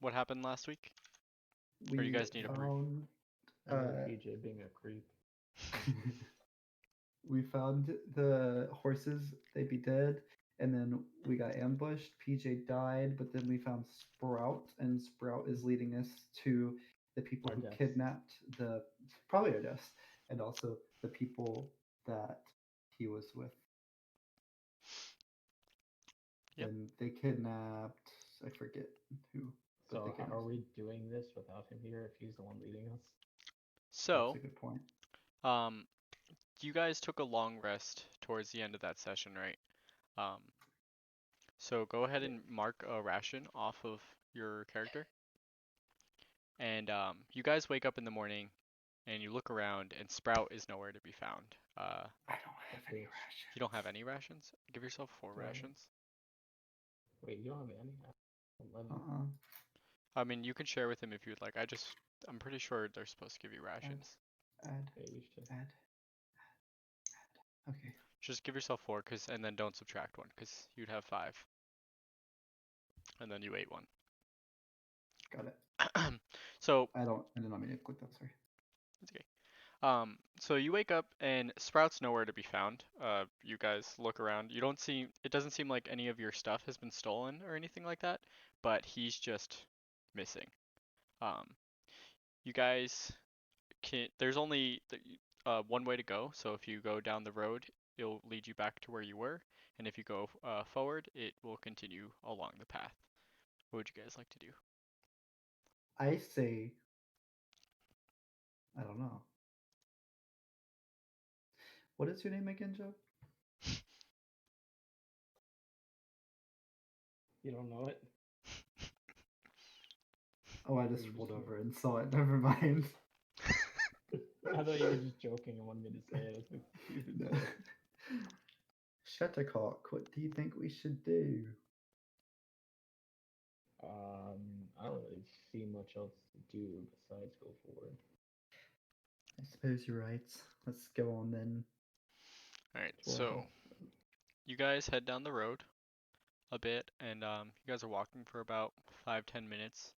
what happened last week? Or you We guys need a brief? found Another PJ being a creep. we found the horses, they be dead, and then we got ambushed. PJ died, but then we found Sprout, and Sprout is leading us to the people Our who deaths. kidnapped probably our deaths, and also the people that he was with. Yep. And they kidnapped, I forget who. But So they are kidnapped. we doing this without him here if he's the one leading us? That's So, a good point. um, you guys took a long rest towards the end of that session, right? Um, so go ahead and mark a ration off of your character. And you guys wake up in the morning and you look around and Sprout is nowhere to be found. I don't have any Okay. rations. You don't have any rations? Give yourself 4 Right. rations. Wait, you don't have any? 11. Uh-uh. I mean, you can share with him if you'd like. I'm pretty sure they're supposed to give you rations. Add, Yeah, you should. add. Okay. Just give yourself 4, and then don't subtract 1, because you'd have 5. And then you ate 1. Got it. So, I did not mean to click that, sorry. it's okay. So you wake up and Sprout's nowhere to be found. You guys look around. It doesn't seem like any of your stuff has been stolen or anything like that, but he's just missing. Um, you guys there's only one way to go. So if you go down the road, it'll lead you back to where you were, and if you go forward, it will continue along the path. What would you guys like to do? I say, I don't know. What is your name again, Joe? You don't know it? Oh, I just rolled over and saw it. Never mind. I thought you were just joking and wanted me to say it. No. Shuttlecock, what do you think we should do? I don't really see much else to do besides go forward. I suppose you're right. Let's go on then. Alright, to our so home. you guys head down the road a bit, and you guys are walking for about 5-10 minutes,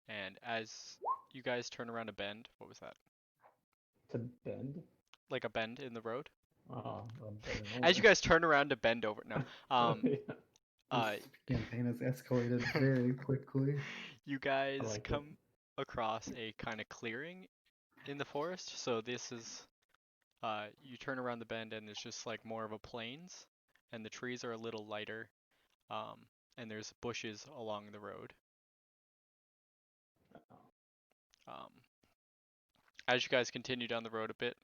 and as you guys turn around a bend, what was that? To bend? Like a bend in the road? Oh, I'm bending As you over. guys turn around to bend over, no. This campaign has escalated very quickly. You guys like it. come across a kind of clearing in the forest. So this is, you turn around the bend and it's just like more of a plains, and the trees are a little lighter, and there's bushes along the road. As you guys continue down the road a bit,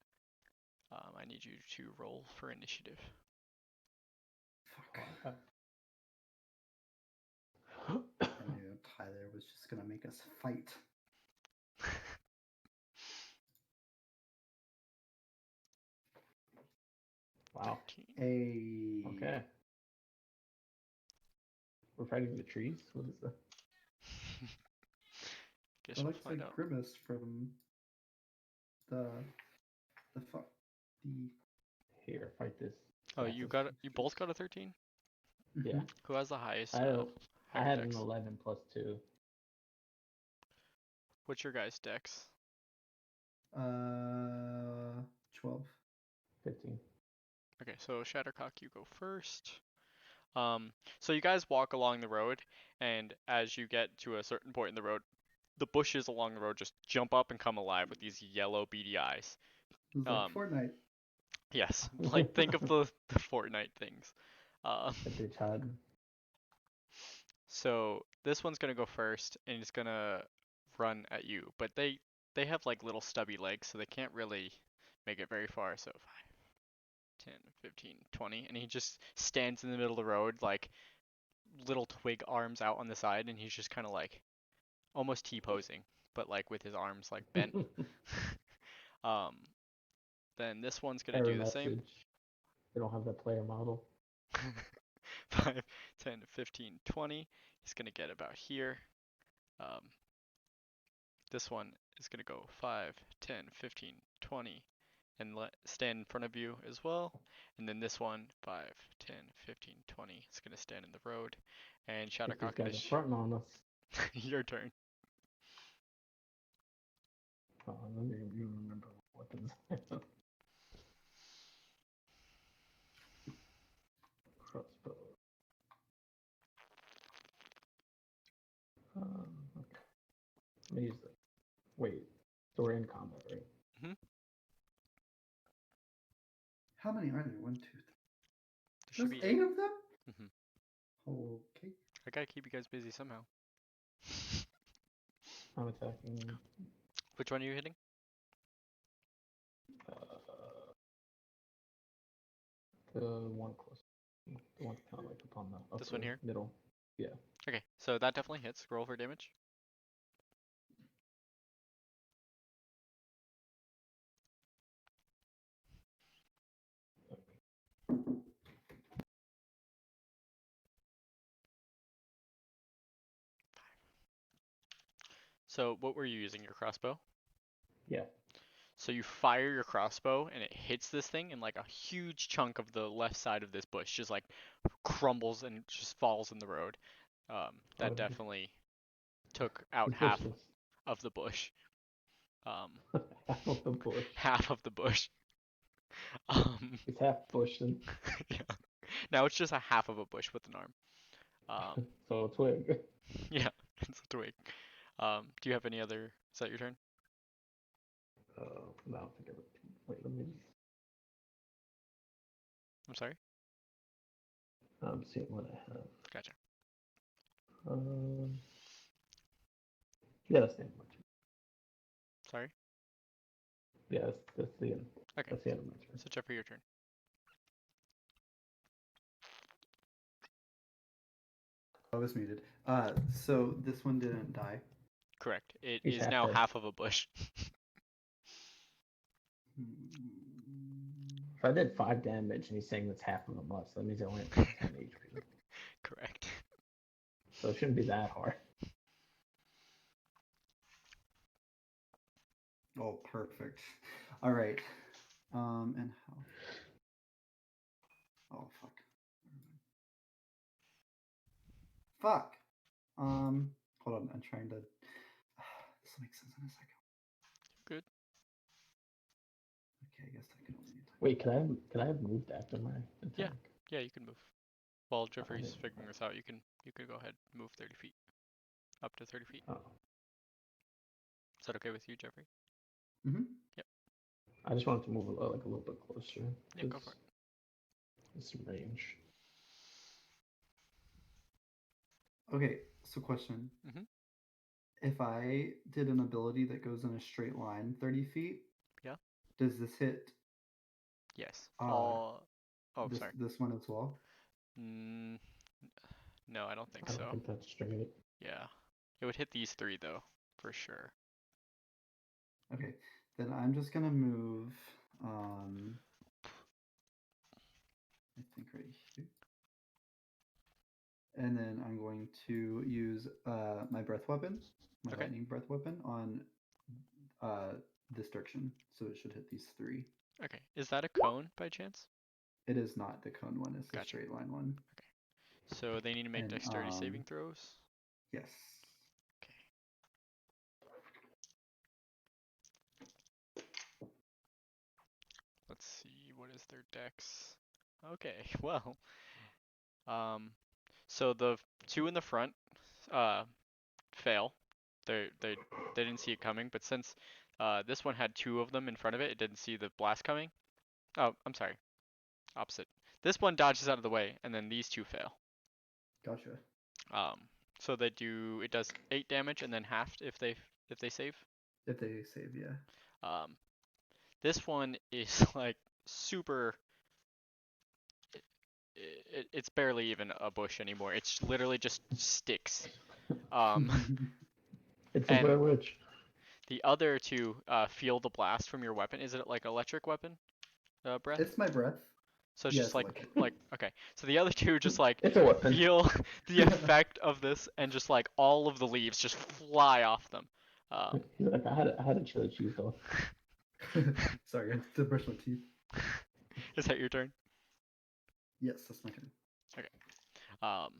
I need you to roll for initiative. Fuck. I knew Tyler was just gonna make us fight. Wow. 13. Hey. Okay. We're fighting the trees? What is that? Guess That we'll looks find like out. Grimace from the Here, fight this. Oh, you both got a 13? Yeah. Who has the highest? I had dex? an 11 plus 2. What's your guys' dex? 12. 15. Okay, so Shattercock, you go first. So you guys walk along the road, and as you get to a certain point in the road, the bushes along the road just jump up and come alive with these yellow beady eyes. It was like Fortnite. Yes, like think of the Fortnite things. The bitch had. So this one's gonna go first, and it's gonna run at you, but they have like little stubby legs, so they can't really make it very far. So 5, 10, 15, 20, and he just stands in the middle of the road, like little twig arms out on the side, and he's just kind of like almost T-posing, but like with his arms like bent. Then this one's gonna Error do the same. message. They don't have that player model. 5, 10, 15, 20. He's gonna get about here. This one is gonna go 5, 10, 15, 20, and stand in front of you as well. And then this one, 5, 10, 15, 20, it's gonna stand in the road. And These Shattercock guys are fronting on us. Your turn. Let me remember what weapons I have. Crossbow. Okay. Let me use this. Wait, so we're in combat, right? Hmm. How many are there? 1, 2, 3. There should There's be 8 of them? Mhm. Okay. I gotta keep you guys busy somehow. I'm attacking. Which one are you hitting? The one close. The one kind of like up on the upper This one here? middle. Yeah. Okay, so that definitely hits. Roll for damage. So what were you using, your crossbow? Yeah. So you fire your crossbow and it hits this thing and like a huge chunk of the left side of this bush just like crumbles and just falls in the road. Oh, That definitely took out this bush half is of the bush. half of the bush. Half of the bush. Um, It's half bush and yeah. Now it's just a half of a bush with an arm. so a twig. Yeah, it's a twig. Do you have any other? Is that your turn? No, I don't think I would. Wait, let me. I'm sorry. I'm seeing what I have. Gotcha. Um, yeah, that's the end of my turn. Sorry. Yeah, that's the end. Okay. That's the end of my turn. So Jeffrey, your turn. I was muted. So this one didn't die. Correct. It He's is half now dead. half of a bush. If I did 5 damage and he's saying that's half of a must, that means I only have 10 HP. Correct. So it shouldn't be that hard. Oh, perfect. All right. And how? Oh, fuck. Fuck. Hold on. I'm trying to. This will make sense in a second. Good. Okay, I guess I can only attack. Wait, could I have moved after my attack? Yeah, you can move. While I Jeffrey's didn't- figuring this out, you can go ahead and move 30 feet. Up to 30 feet. Oh, Is that okay with you, Jeffrey? Mm-hmm. Yep. I just wanted to move like a little bit closer. Yeah, go for it. It's some range. Okay, so question. Mm-hmm. If I did an ability that goes in a straight line 30 feet, Yeah. does this hit Yes. Oh, sorry. this one as well? Mm, no, I don't think I don't so. think that's straight. Yeah. It would hit these three though, for sure. Okay, then I'm just gonna move. I think right here, and then I'm going to use my breath weapon, my Okay. lightning breath weapon on this direction, so it should hit these three. Okay. Is that a cone by chance? It is not the cone one; it's the Gotcha. straight line one. So they need to make And dexterity saving throws. yes. Okay. Let's see, what is their dex? Okay, well, so the two in the front, fail. They didn't see it coming, but since this one had two of them in front of it, it didn't see the blast coming. Oh, I'm sorry, opposite. This one dodges out of the way, and then these two fail. Gotcha. So it does 8 damage and then halved if they save. If they save, yeah. This one is like super. It's barely even a bush anymore. It's literally just sticks. It's a And Blair Witch. the other two feel the blast from your weapon. Is it like electric weapon? Breath? It's my breath. So it's Yeah, just it's like electric. okay. So the other two just like It's a weapon. feel the effect of this, and just like all of the leaves just fly off them. He's like, I had a chili cheese though. Sorry, I have to brush my teeth. Is that your turn? Yes, that's my turn. Okay. Um,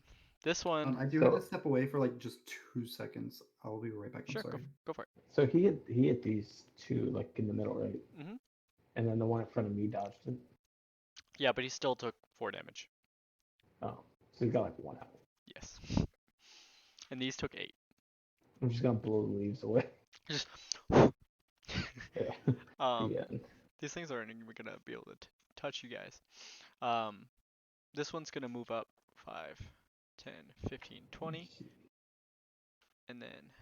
This one, I do have to step away for like just 2 seconds. I'll be right back. I'm sure, sorry. go for it. So he hit these two like in the middle, right? Mhm. And then the one in front of me dodged it. Yeah, but he still took 4 damage. Oh, so he got like one out. Yes. And these took 8. I'm just gonna blow the leaves away. Just. Yeah. Yeah. These things aren't even gonna be able to touch you guys. This one's gonna move up 5, 10, 15, 20, and then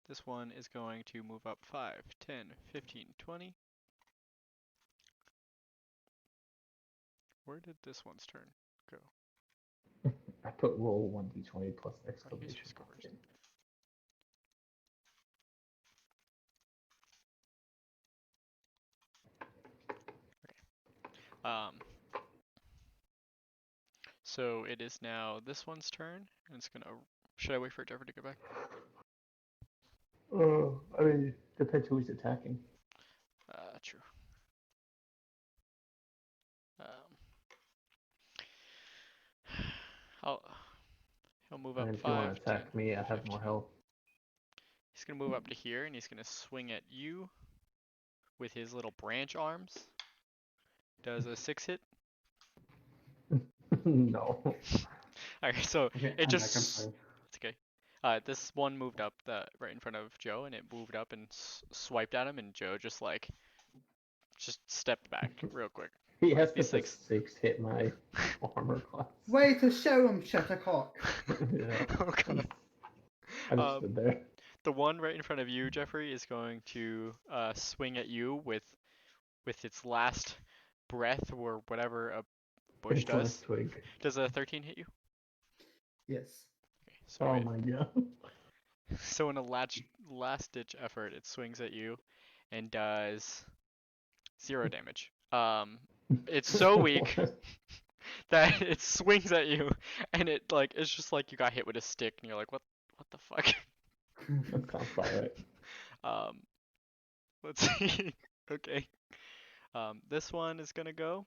this one is going to move up 5, 10, 15, 20. Where did this one's turn go? I put roll 1d20 plus Oh, exclamation here's go first. point. So it is now this one's turn, and it's gonna. Should I wait for Jeffrey to get back? I mean, depends who he's attacking. True. I'll. He'll move up And if you 5, want to 10, attack me, I have 15. more health. He's gonna move up to here, and he's gonna swing at you with his little branch arms. Does a 6 hit? No. Alright, so Okay, it I'm back. I'm just. sorry. It's okay. This one moved up right in front of Joe, and it moved up and swiped at him, and Joe just stepped back real quick. He has to These put things. 6 hit my armor class. Way to show him, Shuttlecock. Yeah. Oh god. I just stood there. The one right in front of you, Jeffrey, is going to swing at you with its last breath or whatever a bush It's does. last twig. Does a 13 hit you? Yes. Okay, so Oh my god. So in a last ditch effort, it swings at you and does 0 damage. It's so weak that it swings at you, and it's just like you got hit with a stick, and you're like, what the fuck? That sounds about right. Let's see. Okay. This one is gonna go.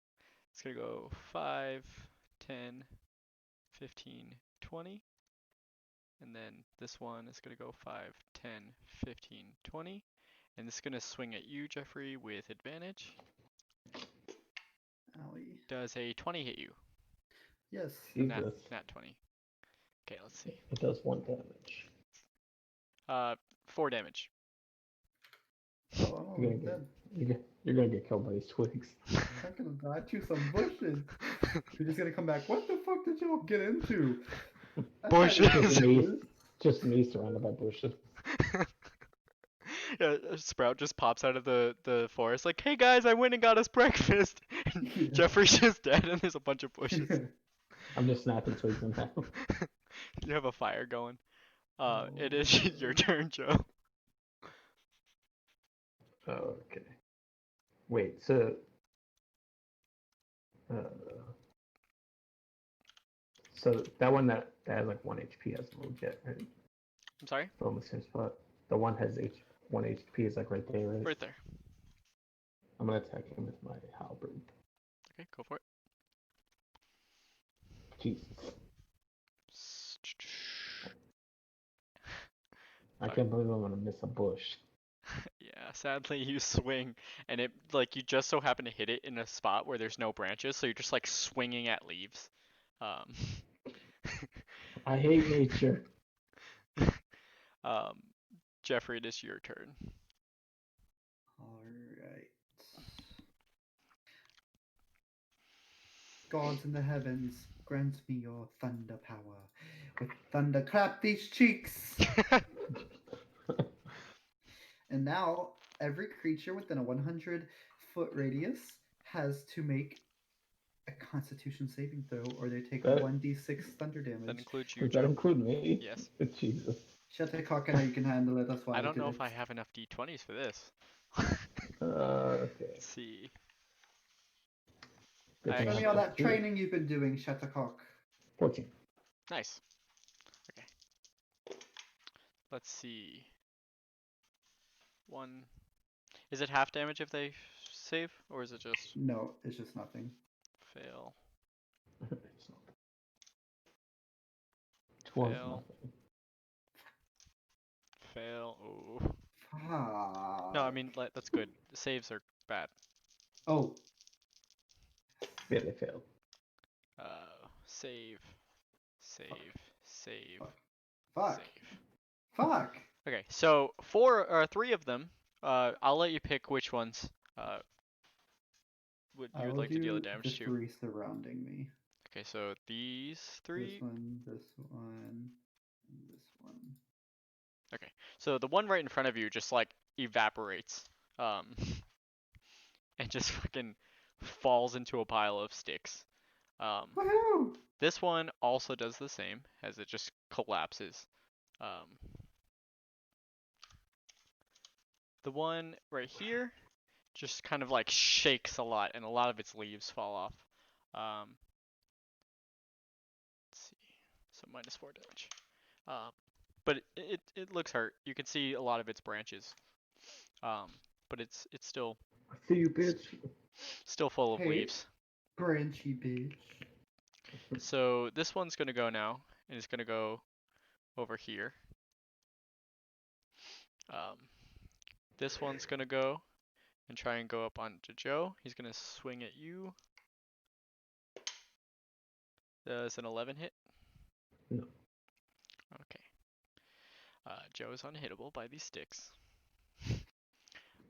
It's gonna go 5, 10, 15, 20. And then this one is gonna go 5, 10, 15, 20. And it's gonna swing at you, Jeffrey, with advantage. Owie. Does a 20 hit you? Yes. Jesus. Nat 20. Okay, let's see. It does 1 damage. 4 damage. Oh, I'm almost dead. You're gonna get killed by these twigs. I'm gonna die to some bushes. You're just gonna come back. What the fuck did y'all get into? Bushes. Just me surrounded by bushes. Yeah, Sprout just pops out of the forest like, hey guys, I went and got us breakfast. And Yeah. Jeffrey's just dead and there's a bunch of bushes. I'm just snapping twigs in half. You have a fire going. Oh, It is your turn, Joe. Okay. Wait, so so that one that has like 1 HP hasn't moved yet, right? I'm sorry? Still in the same spot. The one has 1 HP is like right there, right? Right there. I'm gonna attack him with my halberd. Okay, go for it. Jesus. I can't believe I'm gonna miss a bush. Yeah, sadly you swing and it you just so happen to hit it in a spot where there's no branches, so you're just swinging at leaves. I hate nature. Jeffrey, it is your turn. Alright. Gods in the heavens, grant me your thunder power. With thunder, clap these cheeks! And now, every creature within a 100-foot radius has to make a Constitution saving throw, or they take 1d6 thunder damage. That includes you, Does Joe. that include me? Yes. Jesus. Shuttlecock, I know you can handle it. That's why I don't did know it. if I have enough d20s for this. Okay. Let's see. Show me all that training you've been doing, Shuttlecock. 14. Nice. Okay. Let's see. 1. Is it half damage if they save, or is it just No, it's just nothing. fail? One's Fail. nothing. Fail. Ooh. No, I Fuck. mean that's good. Saves are bad. Oh, Yeah, they failed. Save. Save. Save. fuck. Save. Fuck. Okay, so 4 or 3 of them. I'll let you pick which ones. Would I you would will like to deal the do the damage to? 3 surrounding me. Okay, so these 3. This one, and this one. Okay, so the one right in front of you just like evaporates, and just fucking falls into a pile of sticks. Woohoo! This one also does the same, as it just collapses. The one right here just kind of like shakes a lot, and a lot of its leaves fall off. Let's see, so -4 damage. But it looks hurt. You can see a lot of its branches. But it's still I see you, bitch. still full of Hey, leaves. branchy bitch. So this one's gonna go now, and it's gonna go over here. This one's gonna go and try and go up onto Joe. He's gonna swing at you. Does an 11 hit? No. Okay. Joe is unhittable by these sticks.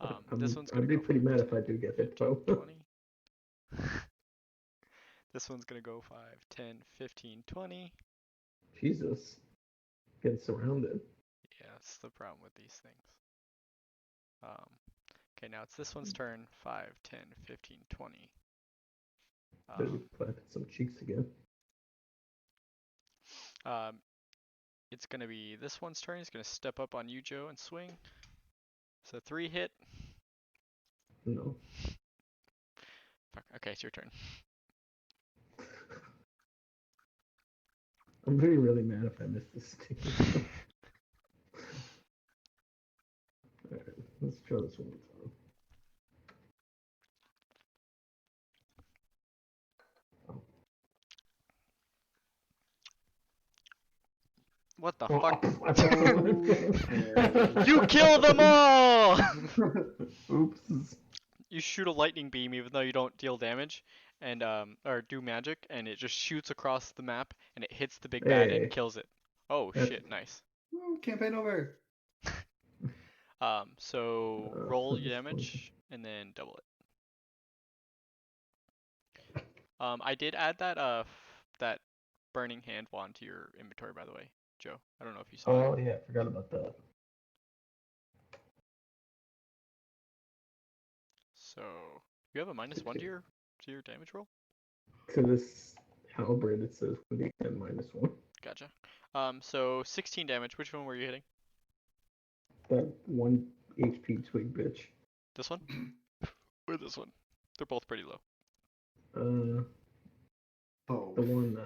I'd This one's gonna be go pretty 5, mad 10, if I do get hit, 15, though. 20. This one's gonna go 5, 10, 15, 20. Jesus. Getting surrounded. Yeah, that's the problem with these things. Okay, now it's this one's turn. 5, 10, 15, 20. Better be clapping some cheeks again. It's gonna be this one's turn. He's gonna step up on you, Joe, and swing. So 3 hit. No. Fuck. Okay, it's your turn. I'm really mad if I miss this stick. Alright, let's try this one more time. What the Oh, fuck? Okay. You kill them all! Oops. You shoot a lightning beam even though you don't deal damage and or do magic, and it just shoots across the map and it hits the big bad and Hey. kills it. Oh shit, nice. Woo, campaign over. So So roll your this damage and then double it. I did add that that burning hand wand to your inventory, by the way, Joe. I don't know if you saw it. Oh yeah, forgot about that. So you have a -1 to your damage roll. To this halberd, it says with the -1. Gotcha. So 16 damage. Which one were you hitting? That 1 HP twig bitch. This one or this one? They're both pretty low. Both. The one,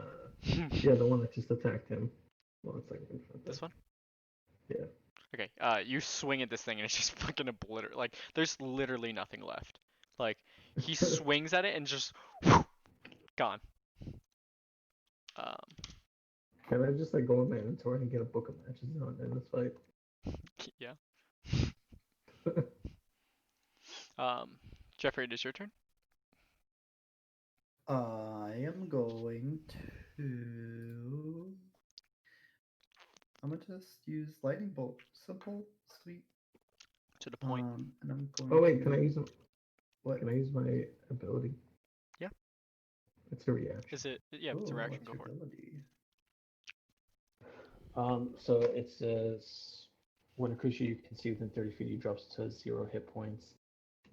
yeah, the one that just attacked him. One second. This one? Yeah. Okay, you swing at this thing and it's just fucking obliterate. Like, there's literally nothing left. Like, he swings at it and just gone. Can I just like go in my inventory and get a book of matches on in this fight? Yeah. Jeffrey, it is your turn. I am going to. I'm gonna just use lightning bolt. Simple, sweet. To the point. And I'm going. Oh wait, to... can I use What? Can I use my ability? Yeah. It's a reaction. Is it? Yeah, if it's a Ooh, reaction, what's go your for it. ability? So it says when a creature you can see within 30 feet, drops to 0 hit points.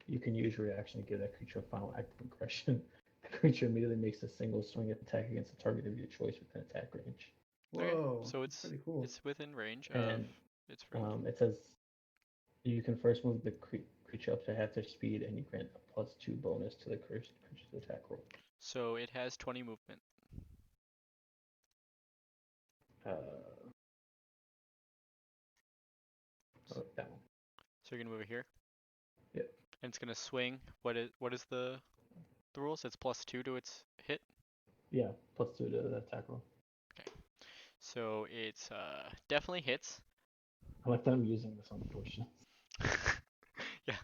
You can use reaction to give that creature a final act of aggression. The creature immediately makes a single swing attack against a target of your choice within attack range. Whoa. Okay, so that's pretty cool. it's within range And of its range. it says you can first move the creature up to half their speed, and you grant a +2 bonus to the creature's attack roll. So it has 20 movement. That one. So you're gonna move it here. Yeah. And it's gonna swing. What is the rules? It's +2 to its hit. Yeah, +2 to the attack roll. Okay. So it's definitely hits. I like that I'm using this on the portion. Yeah.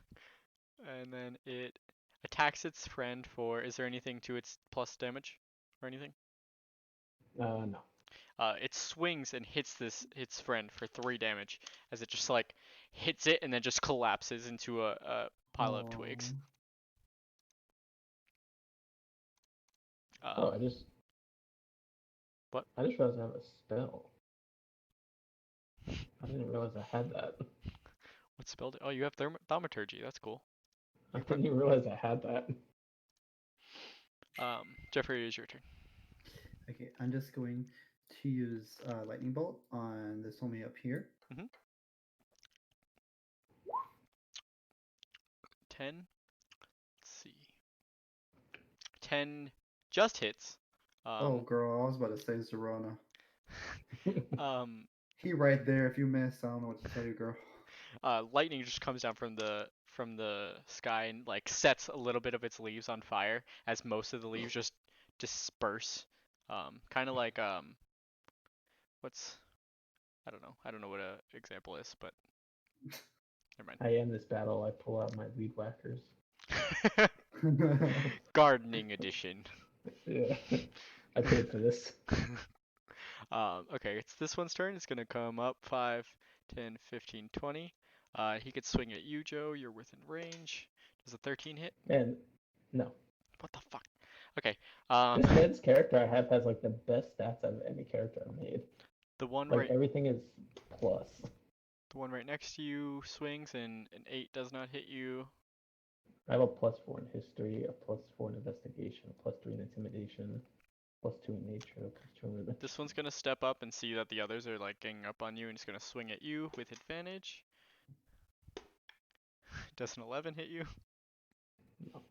And then it attacks its friend for. Is there anything to its plus damage or anything? No. It swings and hits its friend for 3 damage as it just like hits it and then just collapses into a pile of twigs. Oh, Um, what? I just realized I have a spell. I didn't realize I had that. What spell? Oh, you have thaumaturgy. That's cool. I didn't even realize I had that. Jeffrey, it is your turn. Okay, I'm just going to use lightning bolt on this homie up here. 10. Let's see. 10 just hits. Oh, girl, I was about to say Zorona. Um, He right there. If you miss, I don't know what to tell you, girl. lightning just comes down from the sky and like sets a little bit of its leaves on fire as most of the leaves just disperse. Kind of like what's I don't know what a example is, but never mind. I end this battle. I pull out my weed whackers. Gardening edition. Yeah, I paid for this. Okay, it's this one's turn. It's gonna come up 5, 10, 15, 20. He could swing at you, Joe. You're within range. Does a 13 hit? And no, What the fuck? Okay. this man's character I have has like the best stats out of any character I've made. The one Like right everything is plus. the one right next to you swings and an 8 does not hit you. I have a +4 in history, a +4 in investigation, a +3 in intimidation, +2 in nature, +2 in religion. This one's gonna step up and see that the others are like ganging up on you and it's gonna swing at you with advantage. Does an 11 hit you? No.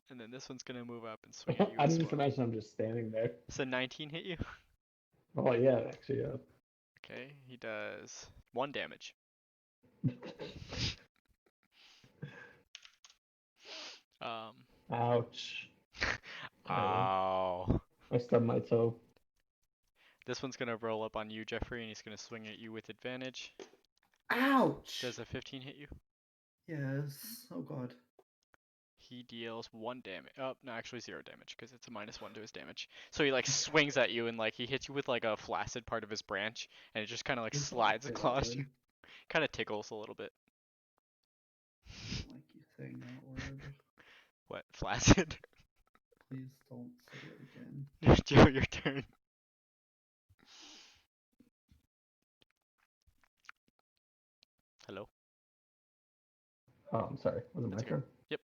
And then this one's gonna move up and swing at you I as didn't well. imagine I'm just standing there. So 19 hit you? Oh yeah, actually, yeah. Okay, he does 1 damage. Ouch. Ow. I stubbed my toe. This one's gonna roll up on you, Jeffrey, and he's gonna swing at you with advantage. Ouch! Does a 15 hit you? Yes. Oh god. He deals 1 damage. Oh, no, actually 0 damage because it's a -1 to his damage. So he like swings at you and like he hits you with like a flaccid part of his branch, and it just kind of like slides across you. Kind of tickles a little bit. I don't like you saying that word. What? Flaccid? Please don't say it again. Joe, your turn. Hello? Oh, I'm sorry. Was it my That's okay. turn? Yep.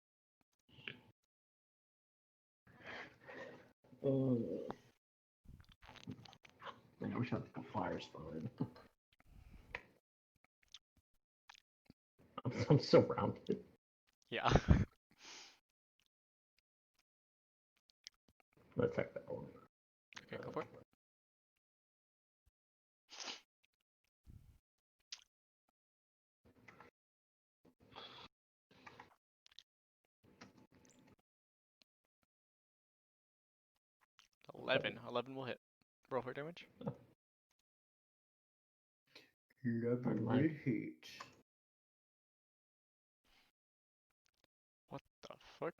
Man, I wish I had like a fire spine. I'm so rounded. Yeah. Let's check that one. Okay, go for it. Okay. 11 will hit. Roll for damage. Love On a my- good hit. What the fuck?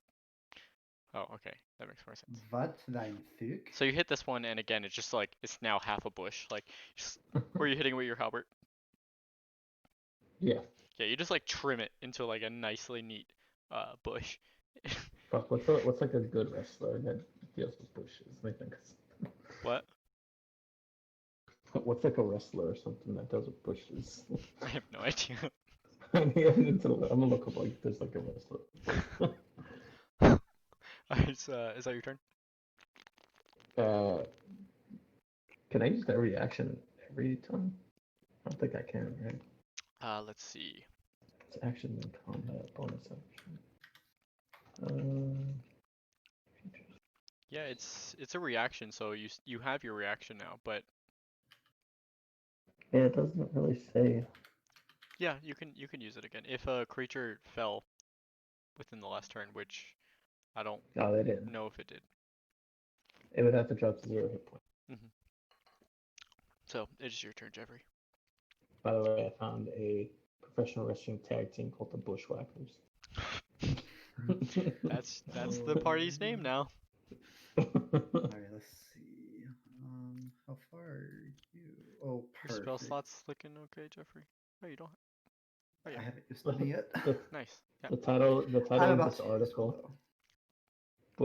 Oh, okay. That makes more sense. What thine fuck? So you hit this one, and again, it's just like, it's now half a bush. Like, just, where are you hitting with your halberd? Yeah. Yeah, you just like trim it into like a nicely neat bush. Fuck, what's like a good wrestler that deals with bushes? Let me think. What? What's like a wrestler or something that does with bushes? I have no idea. I'm gonna look up like there's like a wrestler. Is that your turn? Can I use that reaction every time? I don't think I can, right? Let's see. It's action in combat, bonus action. Yeah, it's a reaction, so you have your reaction now, but Yeah, it doesn't really say. yeah, you can use it again if a creature fell within the last turn, which I don't Oh, they didn't. know if it did. It would have to drop to 0 hit points. So it is your turn, Jeffrey. By the way, I found a professional wrestling tag team called the Bushwhackers. That's the party's name now. All right, let's see. How far are you? Oh, Your spell perfect. slot's looking okay, Jeffrey. Oh, you don't. Oh yeah, I haven't used any yet. nice. Yeah. The title I'm of about this to use article: one,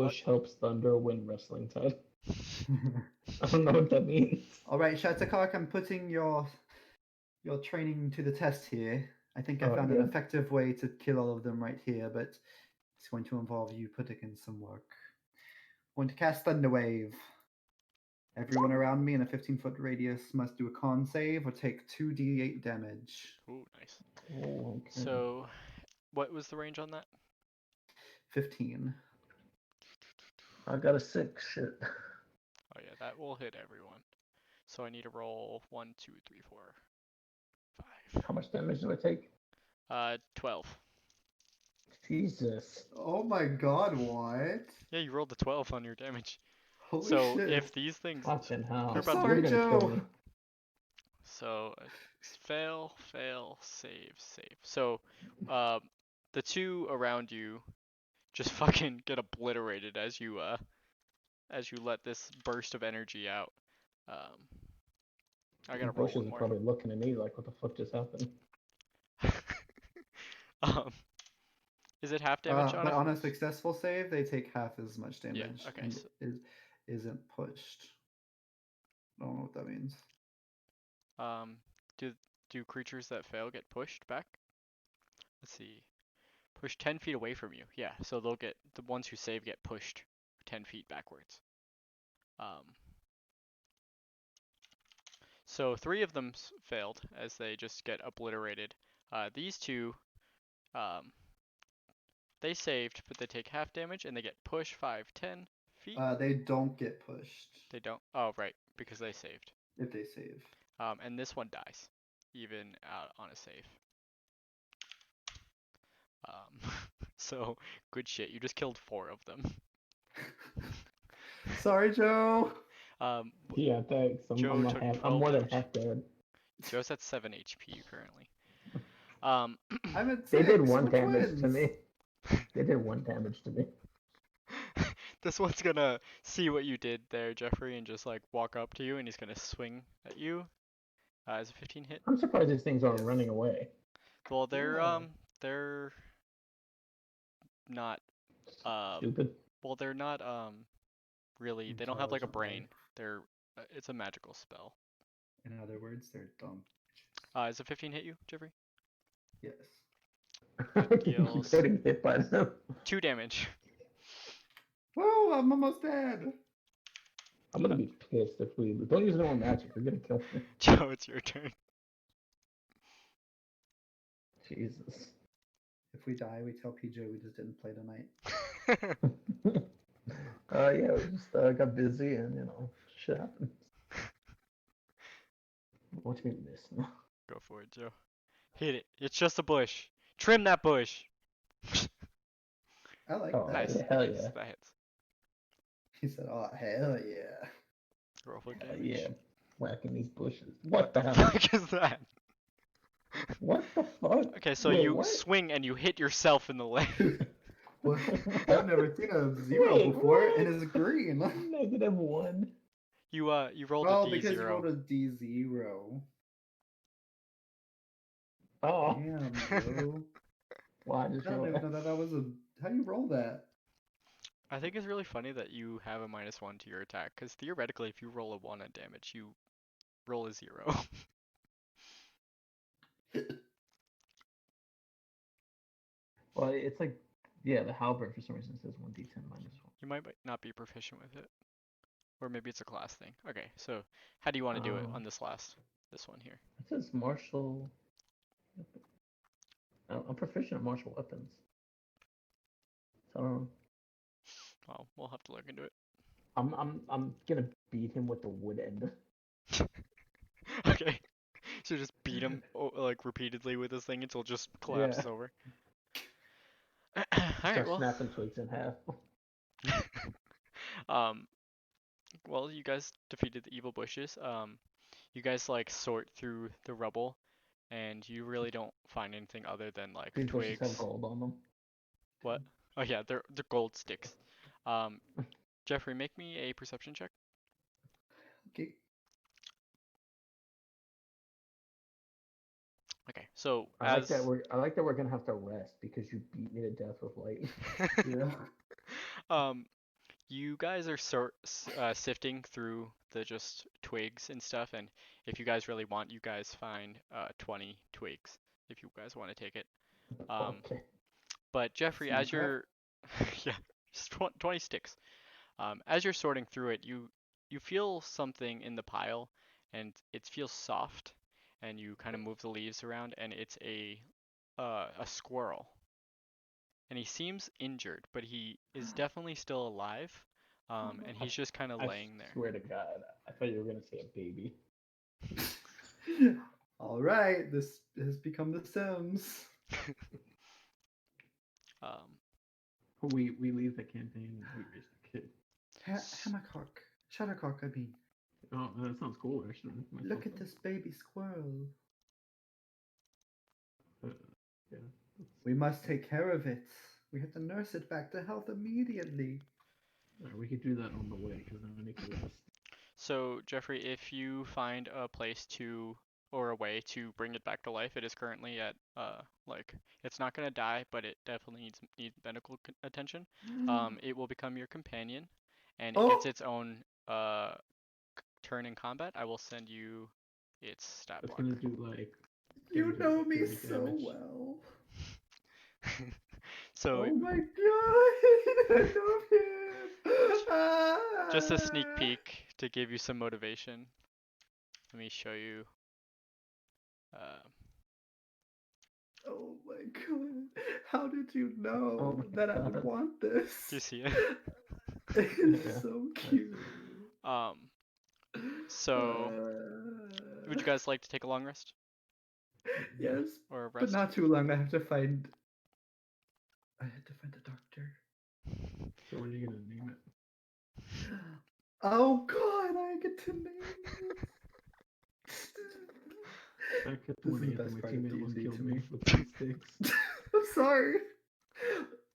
Bush helps Thunder win wrestling title. though. I don't know what that means. All right, Shattercock, I'm putting your training to the test here. I think I Oh, found yeah. an effective way to kill all of them right here, but it's going to involve you putting in some work. I'm going to cast Thunder Wave. Everyone around me in a 15-foot radius must do a con save or take 2d8 damage. Ooh, nice. Oh, okay. So, what was the range on that? 15. I got a 6. Shit. Oh yeah, that will hit everyone. So I need to roll 1, 2, 3, 4, 5. How much damage do I take? 12. Jesus. Oh my god, what? Yeah, you rolled a 12 on your damage. Holy So shit. if these things, Fucking hell. They're about to- Sorry, You're gonna kill Joe. me. so fail, save, save. So, the two around you just fucking get obliterated as you let this burst of energy out. I gotta The roll bushes one are more. probably looking at me like, what the fuck just happened? um, is it half damage on But a? on a successful save, they take half as much damage. okay, And so- isn't pushed. I don't know what that means. Do creatures that fail get pushed back? Let's see. Push 10 feet away from you. Yeah, so they'll get the ones who save get pushed 10 feet backwards. So 3 of them failed as they just get obliterated. These two, they saved, but they take half damage and they get pushed 5, 10 feet. They don't get pushed They don't. Oh, right, because they saved. if they save. And this one dies, even on a save. So good shit. You just killed 4 of them. Sorry, Joe. Yeah, thanks. Joe I'm, not took half, 12 I'm more than damage. half dead. Joe's at 7 HP currently. I'm at They did 6. 1 We're damage to twins. me. They did 1 damage to me. This one's gonna see what you did there, Jeffrey, and just like walk up to you, and he's gonna swing at you. As a 15 hit. I'm surprised these things aren't Yes. running away. Well, they're Yeah. they're not Stupid. well, they're not really. They don't have like a brain. Intelligent life. They're it's a magical spell. In other words, they're dumb. Is a 15 hit you, Jeffrey? Yes. That You keep deals getting hit by them. 2 damage. Whoa, I'm almost dead. I'm gonna be pissed if we don't use normal magic. You're gonna kill me. Joe, it's your turn. Jesus. If we die, we tell PJ we just didn't play tonight. Yeah, we just got busy and shit happens. Watch me miss now. Go for it, Joe. Hit it. It's just a bush. Trim that bush. I like Oh, that. Nice. yeah, hell Nice. yeah. That hits. He said, "Oh hell yeah!" Roll for Hell damage. yeah, whacking these bushes. What the the hell? fuck is that? What the fuck? Okay, so Wait, you what? swing and you hit yourself in the leg. Well, I've never seen a 0 Wait, before, what? and it's green. -1. You rolled Oh, a D0. because you rolled a D0. Oh, Damn, Joe. well, I I just don't realized. even know that was a. How do you roll that? I think it's really funny that you have a -1 to your attack, because theoretically, if you roll a 1 on damage, you roll a 0. Well, it's like, yeah, the halberd for some reason says 1d10 -1. You might not be proficient with it. Or maybe it's a class thing. Okay, so how do you want to do it on this one here? It says martial. I'm proficient at martial weapons. So I don't know. Well, we'll have to look into it. I'm gonna beat him with the wood end. Okay. So just beat him like repeatedly with this thing until it just collapses over. Alright, Start well. snapping twigs in half. Um well, you guys defeated the evil bushes. You guys like sort through the rubble, and you really don't find anything other than like These bushes have twigs. gold on them. What? Oh yeah, they're gold sticks. Um, Jeffrey, make me a perception check. Okay. Okay, so I like that we're gonna have to rest because you beat me to death with light. Yeah. um, you guys are sifting through the just twigs and stuff, and if you guys really want, you guys find 20 twigs if you guys want to take it. Um, Okay. but Jeffrey, Sneak as off. you're yeah, just 20 sticks. As you're sorting through it, you feel something in the pile, and it feels soft, and you kind of move the leaves around, and it's a squirrel, and he seems injured, but he is definitely still alive, and he's just kind of I laying there. swear to God, I thought you were gonna say a baby. All right, this has become The Sims. Um, We leave the campaign and we raise the kid. Hammercock. Shuttlecock, I mean. Oh, that sounds cool actually. Look at this baby squirrel. Yeah. We must take care of it. We have to nurse it back to health immediately. We could do that on the way because I need to rest. so Jeffrey, if you find a place to or a way to bring it back to life, it is currently at like it's not gonna die, but it definitely needs medical attention. It will become your companion, and it gets Oh, its own turn in combat. I will send you its stat It's block. gonna do like you know me 30 so damage. well. So Oh my god, I love him. just a sneak Ah. peek to give you some motivation. Let me show you. Uh, Oh my god. How did you Oh know my that I would God. want do this? you see it? It's so I cute. see. Um, so would you guys like to take a long rest Yeah. Yes, or a but rest? not too long. I have to find. I had to find a doctor. So when are you gonna name it? Oh god, I get to name I kept this is the winning after best my part of teammate almost D&D killed to me me. with 3 sticks. I'm sorry.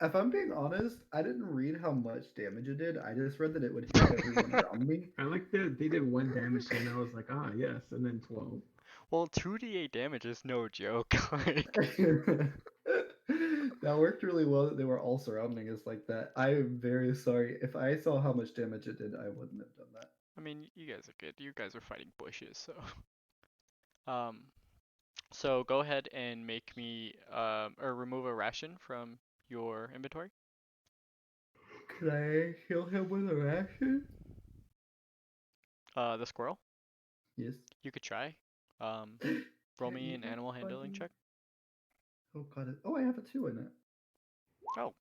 If I'm being honest, I didn't read how much damage it did. I just read that it would hit everyone around me. I like that they did 1 damage to me and I was like, ah yes, and then 12. Well, 2d8 damage is no joke. Like, That worked really well that they were all surrounding us like that. I'm very sorry. If I saw how much damage it did, I wouldn't have done that. I mean, you guys are good. You guys are fighting bushes, so. Um, so go ahead and make me or remove a ration from your inventory. Could I heal him with a ration? The squirrel. Yes. You could try. Um, roll Can't me eat an my animal handling buddy. check. Oh god. Oh, I have a 2 in it. Oh,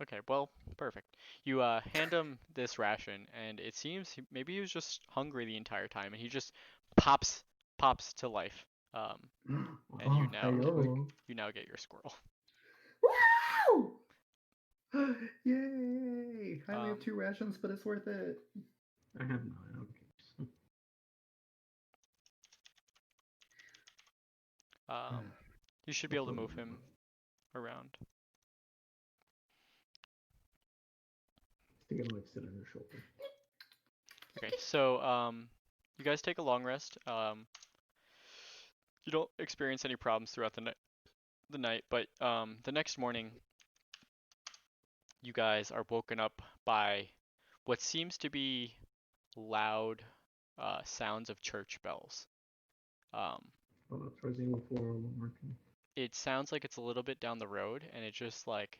okay. Well, perfect. You hand him this ration, and it seems maybe he was just hungry the entire time, and he just pops pops to life. And Wow, you Oh, that now was quick. hello. you now get your squirrel. Wow! Yay! I only have Um, 2 rations, but it's worth it. I have 9. Okay. you should be able to move him around. I think I'm like sit on your shoulder. Okay, so you guys take a long rest. You don't experience any problems throughout the night, but the next morning you guys are woken up by what seems to be loud sounds of church bells. Um, Oh, that's Resident Evil 4 working. it sounds like it's a little bit down the road, and it's just like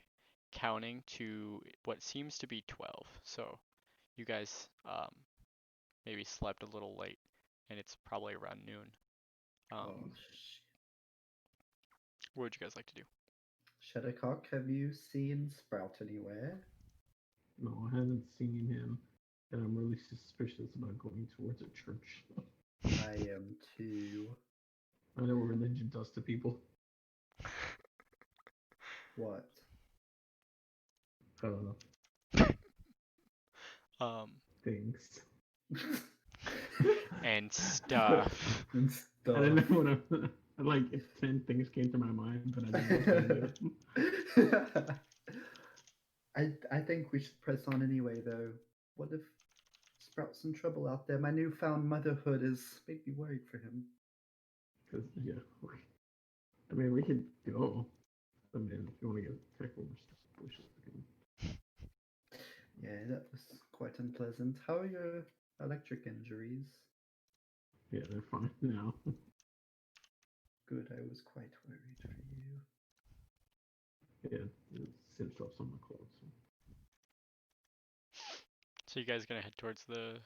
counting to what seems to be 12. So you guys maybe slept a little late, and it's probably around noon. Oh, Um, what would you guys like to do? Shuttlecock, have you seen Sprout anywhere? No, I haven't seen him, and I'm really suspicious about going towards a church. I am too. I know what religion does to people. What? I don't know. Um, Things. And stuff. And I don't stuff. know what like if 10 things came to my mind, but I didn't know what to do. I think we should press on anyway, though. What if Sprout's in trouble out there? My newfound motherhood is made me worried for him. Because yeah, I mean we could go. I mean if you want to get check over stuff bushes, we can. Yeah, that was quite unpleasant. How are your electric injuries? Yeah, they're fine now. Good, I was quite worried for you. Yeah, it cinched off some of my clothes. So you guys gonna head towards the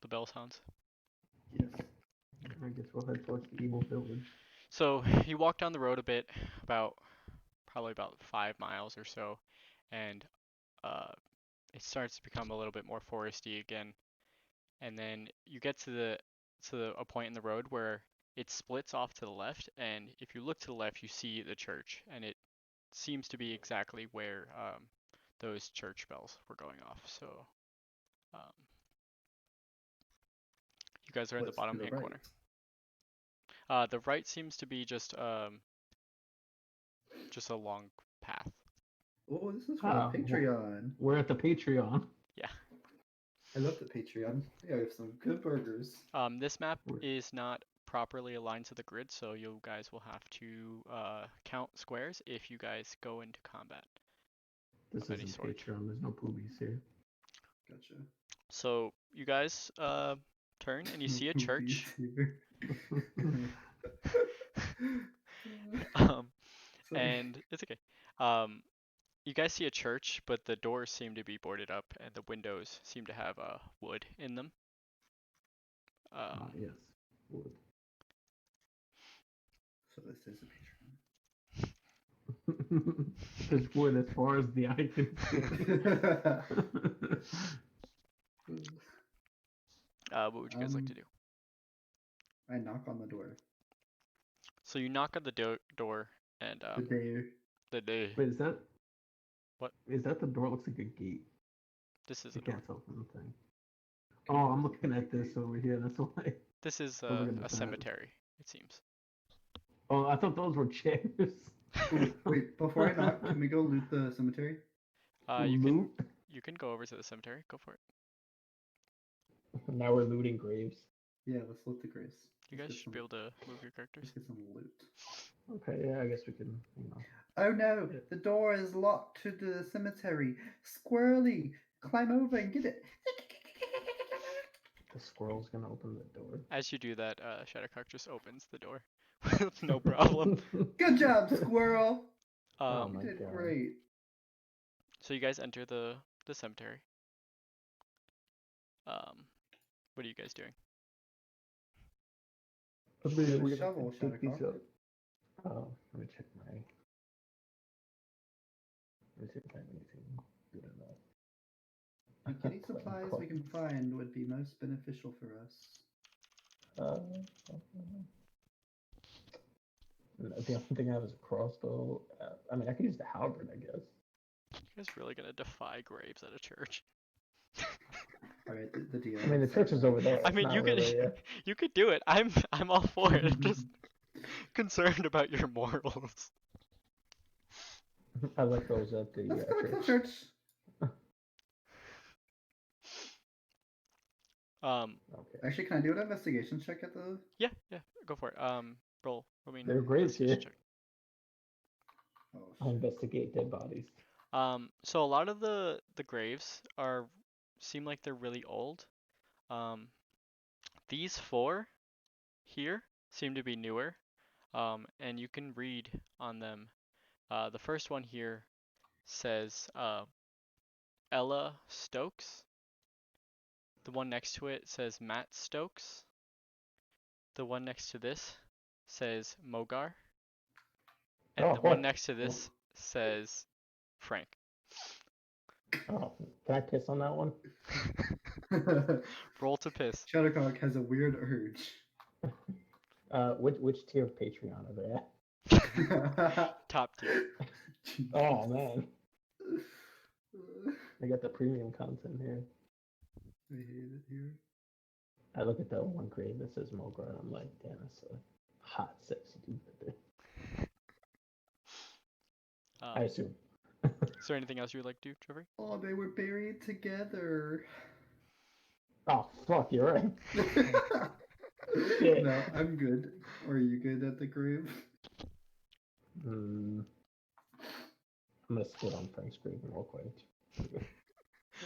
bell sounds? Yes. I guess we'll head towards the evil village. So you walk down the road a bit, probably about 5 miles or so, and uh, it starts to become a little bit more foresty again. And then you get to a point in the road where it splits off to the left, and if you look to the left, you see the church, and it seems to be exactly where those church bells were going off. So um, you guys are in the What's to bottom the hand right? corner. The right seems to be just a long path. Oh, this is for the Patreon. We're at the Patreon. Yeah. I love the Patreon. Yeah, we have some good burgers. This map is not properly aligned to the grid, so you guys will have to count squares if you guys go into combat. This of any isn't sort. Patreon. There's no boobies here. Gotcha. So you guys turn and you see a church. And it's okay. You guys see a church, but the doors seem to be boarded up, and the windows seem to have wood in them. Yes, wood. So this is a Patreon. There's wood as far as the eye can see. What would you guys like to do? I knock on the door. So you knock on the door, and The day. Wait, is that? What? Is that the door? It looks like a gate. This is I a door. can't tell from the thing. Oh, I'm looking at this over here. That's why. This is looking a at that. cemetery, it seems. Oh, I thought those were chairs. Wait, before I knock, can we go loot the cemetery? You can go over to the cemetery. Go for it. Now we're looting graves. Yeah, let's loot the graves. You guys should be able to move your characters. Let's get some loot. Okay, yeah, I guess we can. Oh no, the door is locked to the cemetery. Squirrely, climb over and get it. The squirrel's gonna open the door. As you do that, Shadowcock just opens the door with no problem. Good job, squirrel. Oh You my did God. great. So you guys enter the cemetery. What are you guys doing? Shovel, Shadowcock. Oh, let me check my. Let me see if I have anything good enough. Any supplies we can find would be most beneficial for us. The only thing I have is a crossbow. I mean, I could use the halberd, I guess. You guys really gonna defy graves at a church? Alright, the deal. I mean, the church is over there. I mean, you could you could do it. I'm all for it. I'm just concerned about your morals. I like those at the Let's go to the church. church. Okay. Actually, can I do an investigation check at the? Yeah, go for it. Roll. I mean, There are graves here. check. Oh, I'll investigate dead bodies. So a lot of the graves seem like they're really old. These 4 here seem to be newer. And you can read on them. The first one here says Ella Stokes. The one next to it says Matt Stokes. The one next to this says Mogar. And the one next to this says Frank. Oh, can I piss on that one? Roll to piss. Shadowcock has a weird urge. Which tier of Patreon are they at? Top tier. Oh man, I got the premium content here. I hate it here. I look at that one grave that says Mogra, and I'm like, damn, that's a hot, sexy dude right there. I Um, assume. is there anything else you would like to do, Jeffrey? Oh, they were buried together. Oh fuck, you're right. No, I'm good. Are you good at the grave? I'm gonna spit on Frank's grave real quick.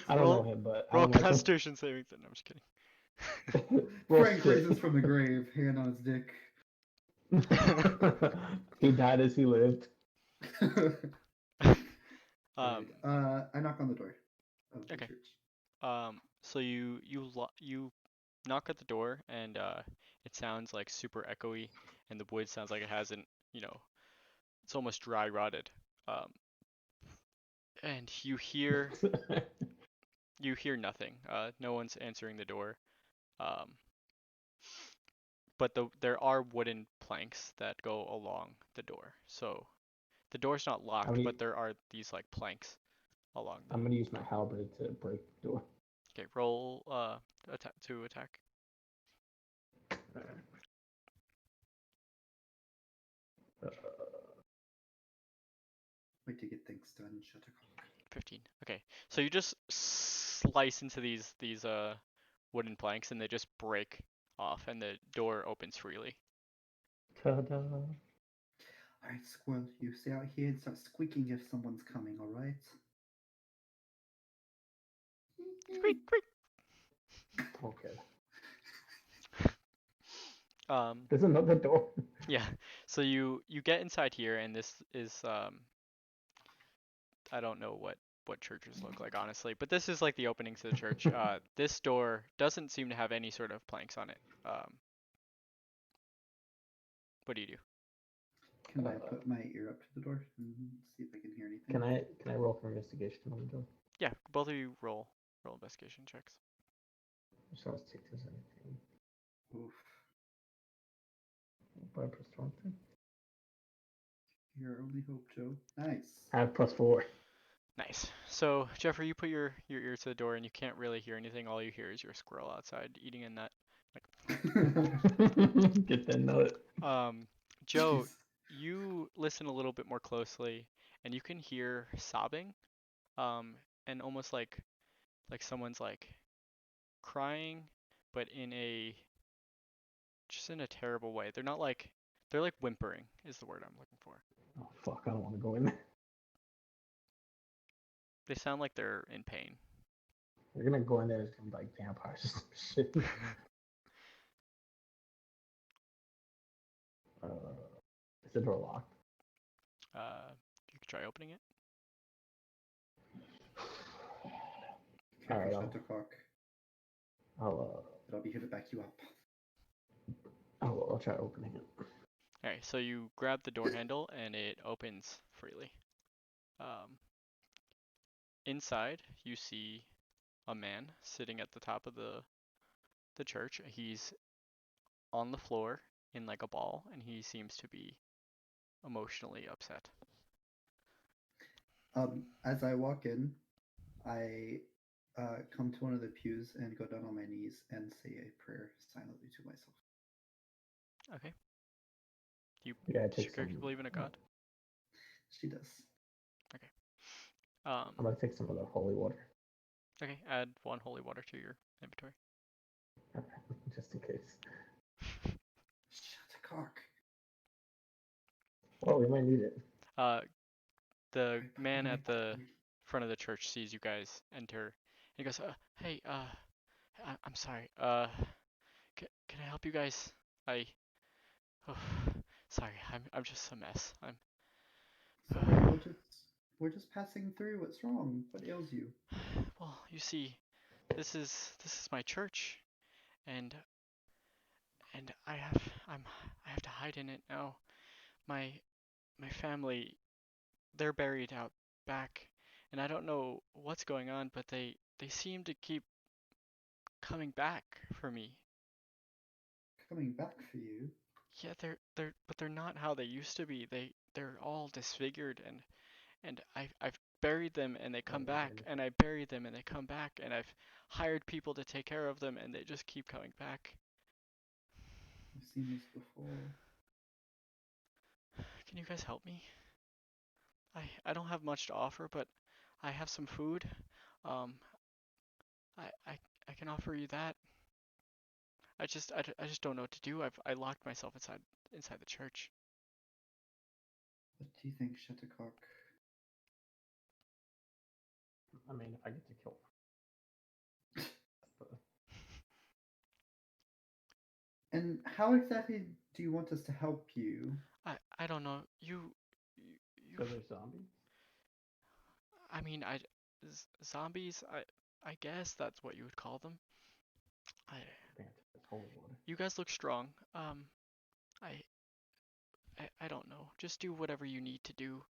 I don't know Roll, him, but I roll don't like him. Constitution saving throw. No, I'm just kidding. Roll Frank spit. raises from the grave, hand on his dick. He died as he lived. Um, I knock on the door of the okay. church. So you knock at the door, and it sounds like super echoey, and the wood sounds like it hasn't, it's almost dry rotted. Um, and you hear nothing. No one's answering the door. Um, but there are wooden planks that go along the door. So the door's not I'm locked, gonna, but there are these like planks along the. I'm gonna use my halberd to break the door. Okay, roll attack to attack. Wait to get things done, Shuttlecock. 15. Okay. So you just slice into these wooden planks and they just break off and the door opens freely. Ta-da! Alright, Squirrel, you stay out here and start squeaking if someone's coming, alright? Squeak, squeak. Okay. Um There's another door. yeah. So you get inside here and this is I don't know what churches look like honestly, but this is like the opening to the church. This door doesn't seem to have any sort of planks on it. What do you do? Can I put my ear up to the door and see if I can hear anything? Can I roll for investigation on the door? Yeah, both of you roll investigation checks. So let's take this anything. Oof. By plus 20. Your only hope, Joe. Nice. I have plus 4. Nice. So Jeffrey, you put your ear to the door and you can't really hear anything. All you hear is your squirrel outside eating a nut. Get that nut. Joe, Jeez. you listen a little bit more closely and you can hear sobbing, and almost like someone's like crying, but just in a terrible way. They're like whimpering is the word I'm looking for. Oh fuck! I don't want to go in there. They sound like they're in pain. We're gonna go in there. It's gonna be like vampires or some shit. Is the door locked? You could try opening it. Careful, Alright, Shuttlecock. I'll I'll be here to back you up. I'll try opening it. Alright, so you grab the door handle and it opens freely. Inside, you see a man sitting at the top of the church. He's on the floor in like a ball, and he seems to be emotionally upset. As I walk in, I come to one of the pews and go down on my knees and say a prayer silently to myself. Okay. You Yeah, does your character believe in a god? She does. Okay. I'm gonna take some of the holy water. Okay. Add 1 holy water to your inventory. Just in case. Shuttlecock. Well, we might need it. The man at the front of the church sees you guys enter, and he goes, "Hey, I'm sorry. Can I help you guys? I, oh, sorry, I'm just a mess. Sorry, we're just passing through. What's wrong? What ails you? Well, you see, this is my church, and I have to hide in it now. My my family, they're buried out back, and I don't know what's going on, but they seem to keep coming back for me. Coming back for you? Yeah, but they're not how they used to be. They're all disfigured, and I've buried them and they come back, Okay. and I buried them and they come back, and I've hired people to take care of them and they just keep coming back. I've seen this before. Can you guys help me? I don't have much to offer, but I have some food. Um, I can offer you that. I just don't know what to do. I locked myself inside the church. What do you think, Shuttlecock? I mean, if I get to kill. But And how exactly do you want us to help you? I don't know. so there's zombies. I mean, zombies. I guess that's what you would call them. I think it's holy water. You guys look strong. I I don't know. Just do whatever you need to do.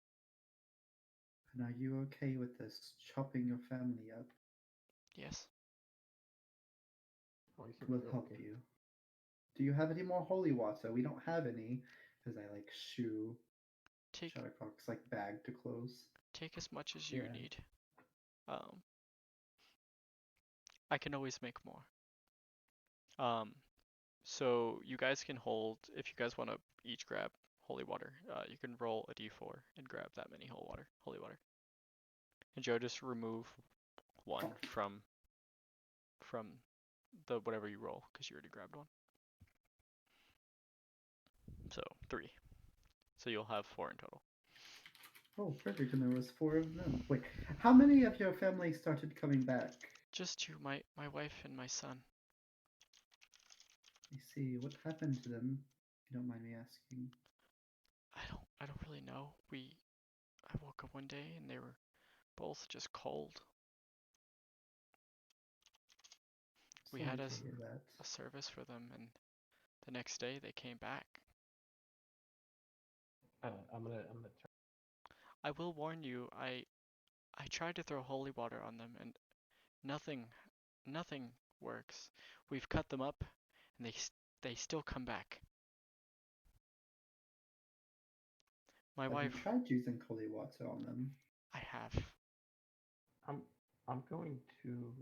And are you okay with us chopping your family up? Yes. Oh, you seem We'll real help okay. you. Do you have any more holy water? We don't have any, because I like shoo Take Shuttlecock's like bag to close. take as much as you Yeah. need. Um, I can always make more. Um, so you guys can hold, if you guys want to each grab holy water, you can roll a d4 and grab that many holy water. And Joe, just remove one from the whatever you roll, because you already grabbed one. So 3. So you'll have 4 in total. Oh, perfect. And there was 4 of them. Wait, how many of your family started coming back? Just 2, my wife and my son. I see. What happened to them? If you don't mind me asking. I don't really know. I woke up one day and they were both just cold. We Sorry had to hear that. a service for them, and the next day they came back. I'm gonna turn. I will warn you, I tried to throw holy water on them and nothing works. We've cut them up and they still come back. My Have you wife, tried using holy water on them? I have. I'm going to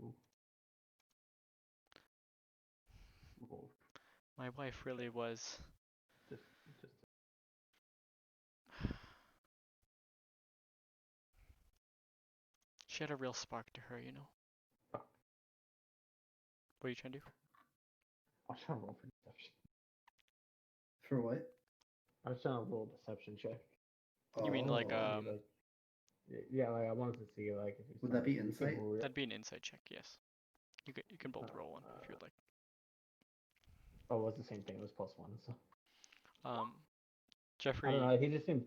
roll My wife really was. just She had a real spark to her, you know. oh, What are you trying to do? I'm trying to roll for deception. For what? I was trying to roll a deception check. You mean like Oh. Like, yeah, like I wanted to see like if it's Would that be insight? that'd be an insight check, yes. You can both roll one if you'd like. Oh, it was the same thing. It was +1. So Um, I don't Jeffrey, know.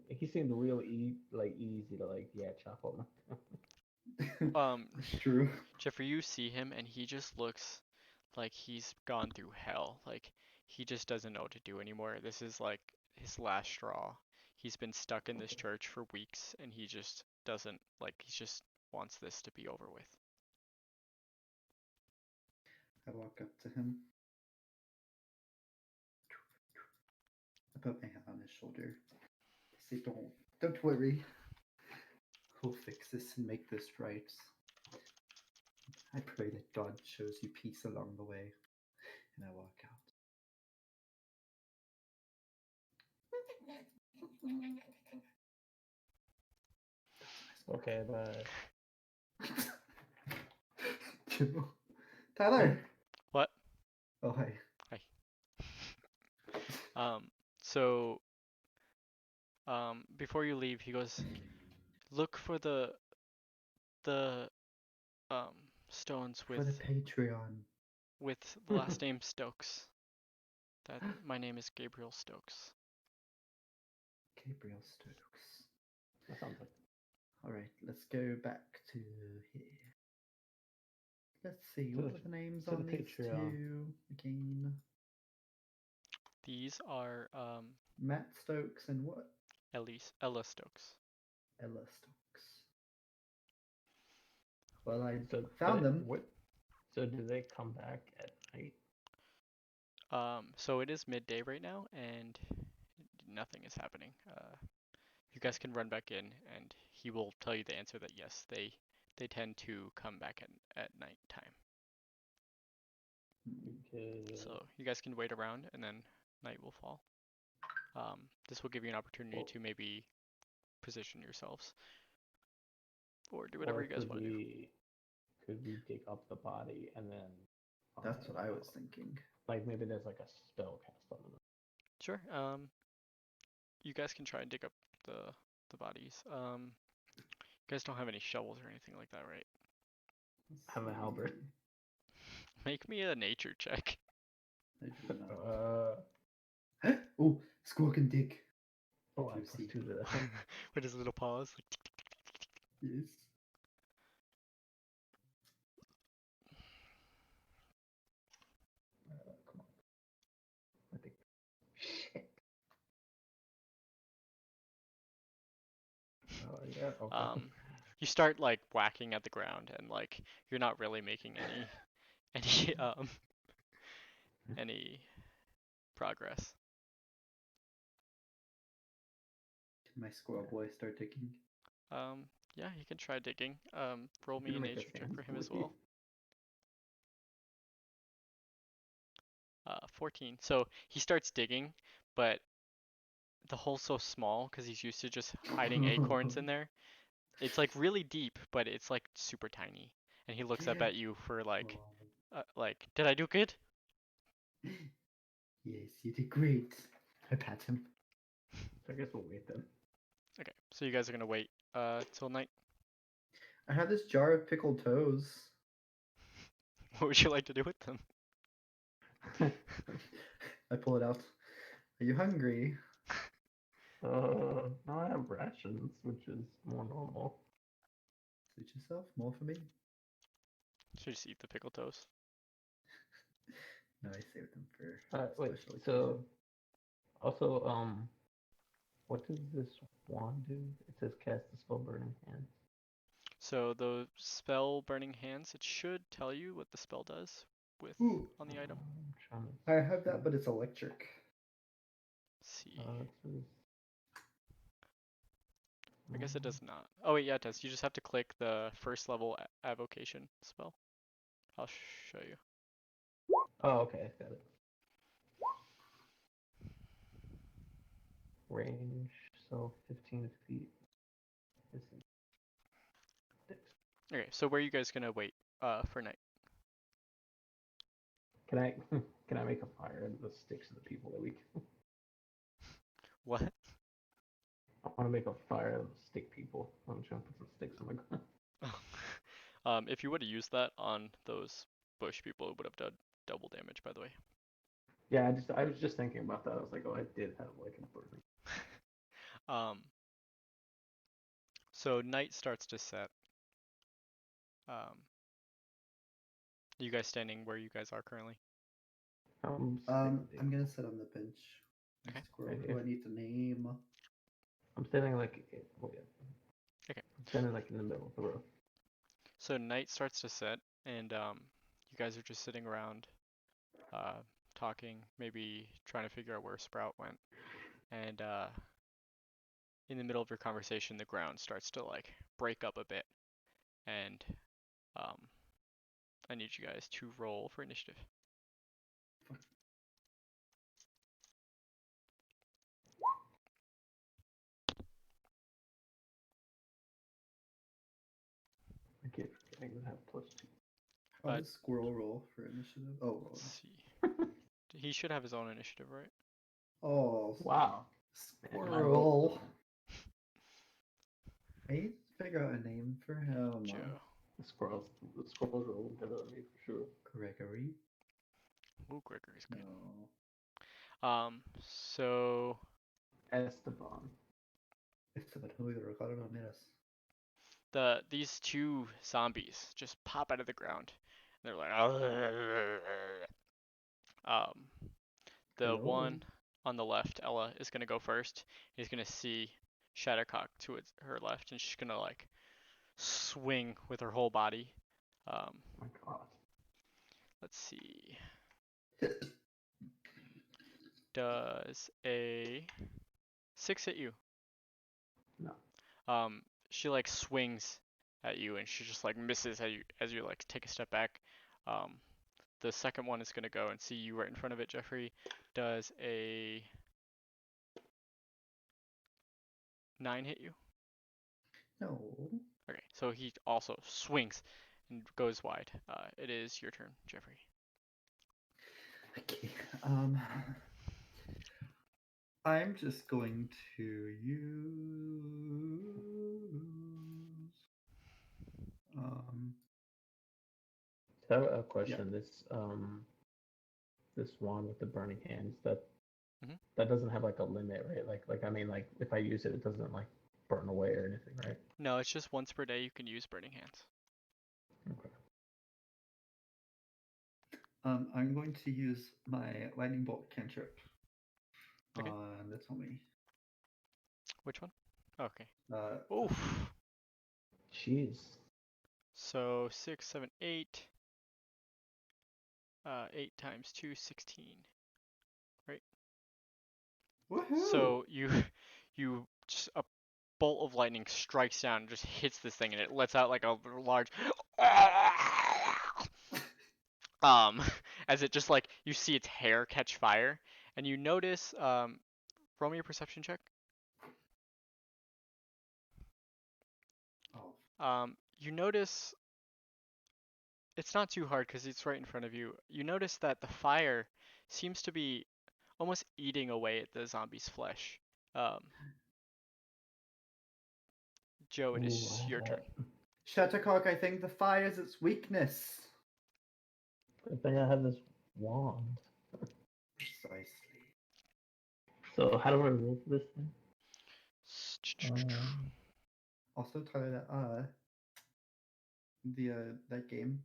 He seemed real easy to like chop up. It's true. Jeffrey, you see him and he just looks like he's gone through hell. Like he just doesn't know what to do anymore. This is like his last straw. He's been stuck in this church for weeks and he just doesn't like he just wants this to be over with. I walk up to him. I put my hand on his shoulder. I say, don't worry. We'll fix this and make this right. I pray that God shows you peace along the way. And I walk out. Okay, but Tyler. What? Oh, hi. Hi. So before you leave, he goes, look for the um stones For the Patreon. with the last name Stokes. That my name is Gabriel Stokes. Gabriel Stokes. that sounds like Alright, let's go back to here. Let's see, To what the- were the names to on the these Patreon. two again? These are Matt Stokes and what? Ella Stokes. Ella Stokes. Well, I so. found them. What? So do they come back at night? So it is midday right now, and nothing is happening. you guys can run back in, and he will tell you the answer that yes, they tend to come back at night time. Okay. So you guys can wait around, and then night will fall. This will give you an opportunity to maybe position yourselves, or do whatever Or you guys want to do. could we dig up the body and then That's what I was thinking. like maybe there's like a spell cast on it. Sure. You guys can try and dig up the bodies. You guys don't have any shovels or anything like that, right? Let's Have a halberd. see. Make me a nature check. I do not. Uh Oh, squawk and dig. oh, I You plus see. 2 to that. With his little paws. Yes. Come on. I think. Shit. Yeah. Okay. You start like whacking at the ground, and like you're not really making any any progress. Can my squirrel boy start digging? Yeah, he can try digging. Roll You me a can make a nature check sand for him as boy. well. 14. So he starts digging, but the hole's so small because he's used to just hiding acorns in there. It's like really deep, but it's like super tiny. And he looks up Yeah. at you for like, Oh. did I do good? Yes, you did great. I pat him. So I guess we'll wait then. Okay, so you guys are gonna wait till night. I have this jar of pickled toes. What would you like to do with them? I pull it out. Are you hungry? Now I have rations, which is more normal. Suit yourself. More for me. Should just eat the pickle toast. No, I saved them for Wait, special occasion. so also, what does this wand do? It says cast the spell burning hand. So the spell burning hands, it should tell you what the spell does with Ooh. on the item. I'm trying to I have that, but it's electric. Let's see. it says, I guess it does not. Oh wait, yeah, it does. You just have to click the first level avocation spell. I'll show you. Oh, okay, got it. Range, so 15 feet. This is six. Okay, so where are you guys gonna wait for night? Can I can I make a fire and the sticks of the people that we can? What? I want to make a fire and stick people. I'm just gonna put some sticks on the ground. If you would have used that on those bush people, it would have done double damage, by the way. Yeah, I was just thinking about that. I was like, oh, I did have like a burning. So night starts to set. You guys standing where you guys are currently? I'm I'm standing. gonna sit on the bench. Okay. Squirrel, Right who here. I need to name. I'm standing like, oh yeah. Okay. I'm standing like in the middle of the row. So night starts to set, and you guys are just sitting around, talking, maybe trying to figure out where Sprout went. And in the middle of your conversation, the ground starts to like break up a bit, and I need you guys to roll for initiative. I keep forgetting to have +2. How Uh, does squirrel roll for initiative? Oh, roll. Let's see. He should have his own initiative, right? Oh, Wow. squirrel. I need to figure out a name for him. Joe. The squirrels roll better than me for sure. Gregory? Ooh, Gregory's good. No. So Esteban. Esteban Julio Ricardo Ramirez. these two zombies just pop out of the ground. They're like, the Hello. one on the left, Ella, is gonna go first. He's gonna see Shattercock to her left, and she's gonna like swing with her whole body. Oh my god. Let's see. Does a 6 hit you? No. She like swings at you and she just like misses as you like take a step back. Um, the second one is gonna go and see you right in front of it. Jeffrey does a 9 hit you? No. Okay, so he also swings and goes wide. It is your turn, Jeffrey. Okay. I'm just going to use So I have a yeah. question. This wand with the burning hands, Mhm. that doesn't have like a limit, right? Like I mean, like if I use it, it doesn't like burn away or anything, right? No, it's just once per day you can use Burning Hands. Okay. I'm going to use my lightning bolt cantrip Okay. on the Tommy. Which one? Okay. Uh, Oof. Jeez. So 6, 7, 8. 8 times 2, 16. Right? woohoo! So you just a bolt of lightning strikes down and just hits this thing and it lets out like a large as it just like you see its hair catch fire and you notice roll me a perception check. You notice it's not too hard because it's right in front of you. You notice that the fire seems to be almost eating away at the zombie's flesh. Um, Joe, it Ooh, I is have your turn. that. Shuttlecock, I think the fire is its weakness. I think I have this wand. Precisely. So how do I roll for this thing? Also, Tyler, that game,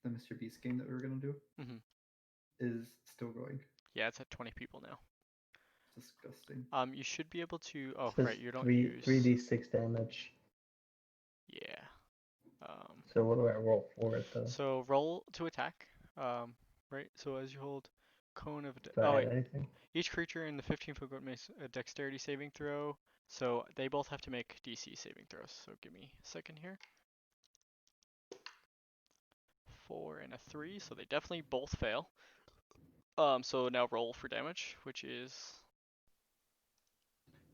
the Mr. Beast game that we were gonna do, Mhm. is still going. Yeah, it's at 20 people now. Disgusting. You should be able to. Oh, It says right, you don't three use. 3d6 damage. Yeah. Um, So what do I roll for it though? so roll to attack. Right. So as you hold cone of. Do I Oh add wait. anything? Each creature in the 15-foot group makes a dexterity saving throw. So they both have to make DC saving throws. So give me a second here. 4 and a 3, so they definitely both fail. So now roll for damage, which is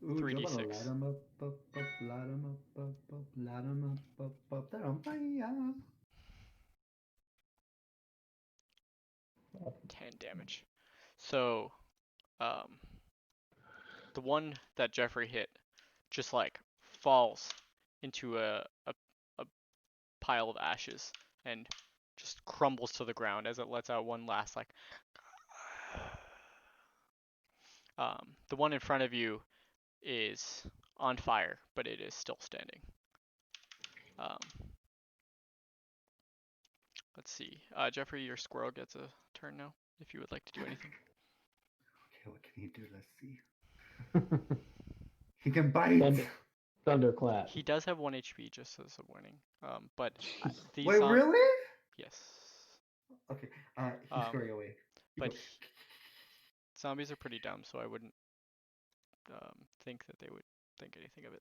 Ooh, do you want to 3d6. light them up, light them up, light them up, they're on fire. 10 damage. So, um, the one that Jeffrey hit just like falls into a pile of ashes and just crumbles to the ground as it lets out one last like. The one in front of you is on fire, but it is still standing. Um, let's see. Jeffrey, your squirrel gets a turn now, if you would like to do anything. Okay, what can he do? Let's see. He can bite. Thunderclap. He does have 1 HP, just as a warning. But these Wait, really? yes. Okay, he's scurry away. But zombies are pretty dumb, so I wouldn't think that they would think anything of it.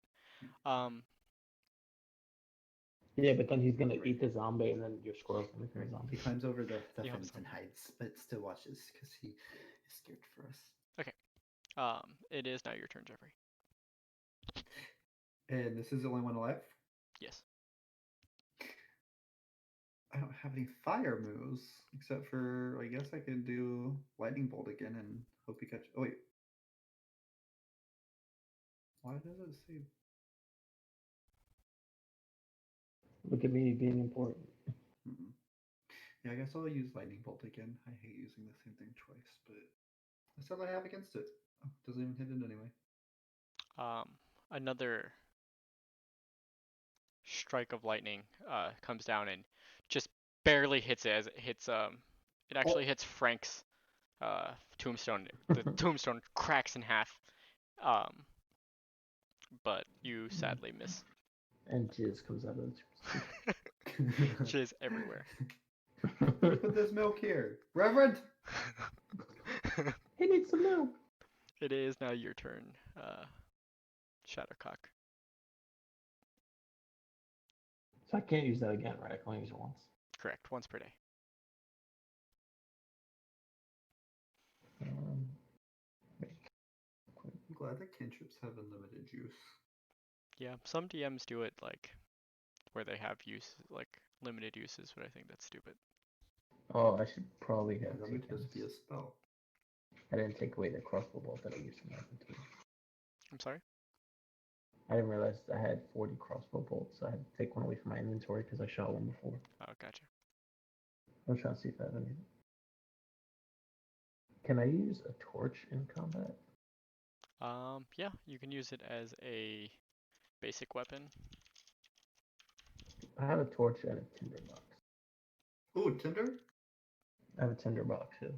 Yeah, but then he's gonna eat the zombie, and then your squirrel's gonna become a He zombie. climbs over the You hope fence so. and hides, but still watches because he is scared for us. It is now your turn, Jeffrey. And this is the only one alive? Yes. I don't have any fire moves, except for, I guess I could do lightning bolt again and hope he catch. Oh, wait. Why does it say? Look at me being important. Yeah, I guess I'll use lightning bolt again. I hate using the same thing twice, but that's all I have against it. Oh, doesn't even hit it anyway. Another strike of lightning comes down and just barely hits it as it hits it actually hits Frank's tombstone. The tombstone cracks in half. But you sadly miss. And jizz comes out of the Jizz everywhere. Put this milk here, Reverend. He needs some milk. It is now your turn, Shattercock. So I can't use that again, right? I can only use it once. Correct, once per day. Wait. I'm glad that cantrips have unlimited use. Yeah, some DMs do it like where they have use like limited uses, but I think that's stupid. Oh, I should probably have That would taken. just be a spell. I didn't take away the crossbow bolt that I used in my inventory. I'm sorry? I didn't realize I had 40 crossbow bolts, so I had to take one away from my inventory because I shot one before. Oh, gotcha. I'm trying to see if I have any. Can I use a torch in combat? Yeah, you can use it as a basic weapon. I have a torch and a tinder box. Oh, tinder? I have a tinder box too.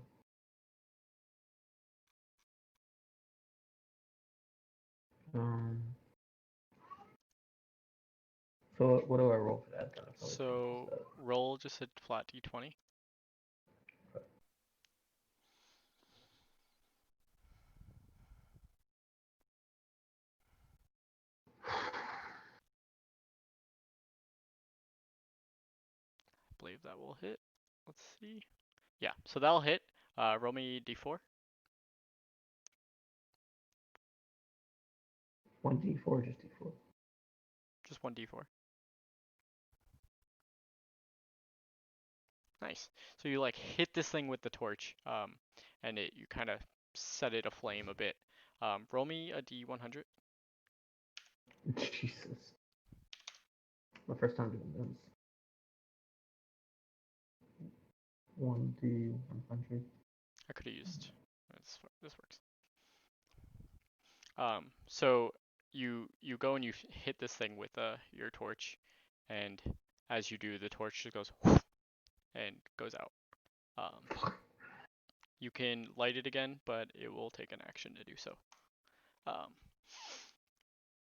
So what do I roll for that then? I probably can't use So roll just a flat d20. that. I believe that will hit. Let's see. Yeah, so that'll hit. Roll me d4. 1d4, just d4. Just one d4. Nice. So you like hit this thing with the torch, and you kind of set it aflame a bit. Roll me a d100. Jesus. My first time doing this. 1d100. I could have used. This works. So you go and you hit this thing with your torch, and as you do, the torch just goes and goes out. You can light it again, but it will take an action to do so.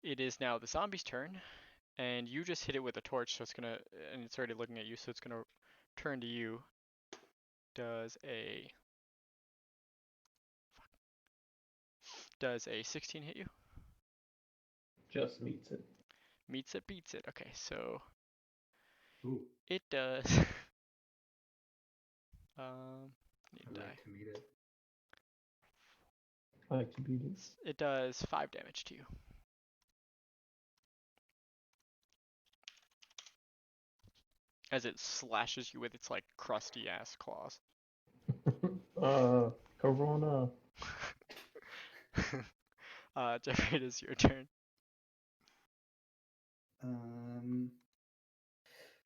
It is now the zombie's turn, and you just hit it with a torch, so and it's already looking at you, so it's gonna turn to you. Does a 16 hit you? Just meets it. Meets it, beats it. Okay, so Ooh, it does. Need I'd to die. like to meet it. I like to beat it. It does 5 damage to you. As it slashes you with its like crusty ass claws. Corona. Jeffrey, it is your turn.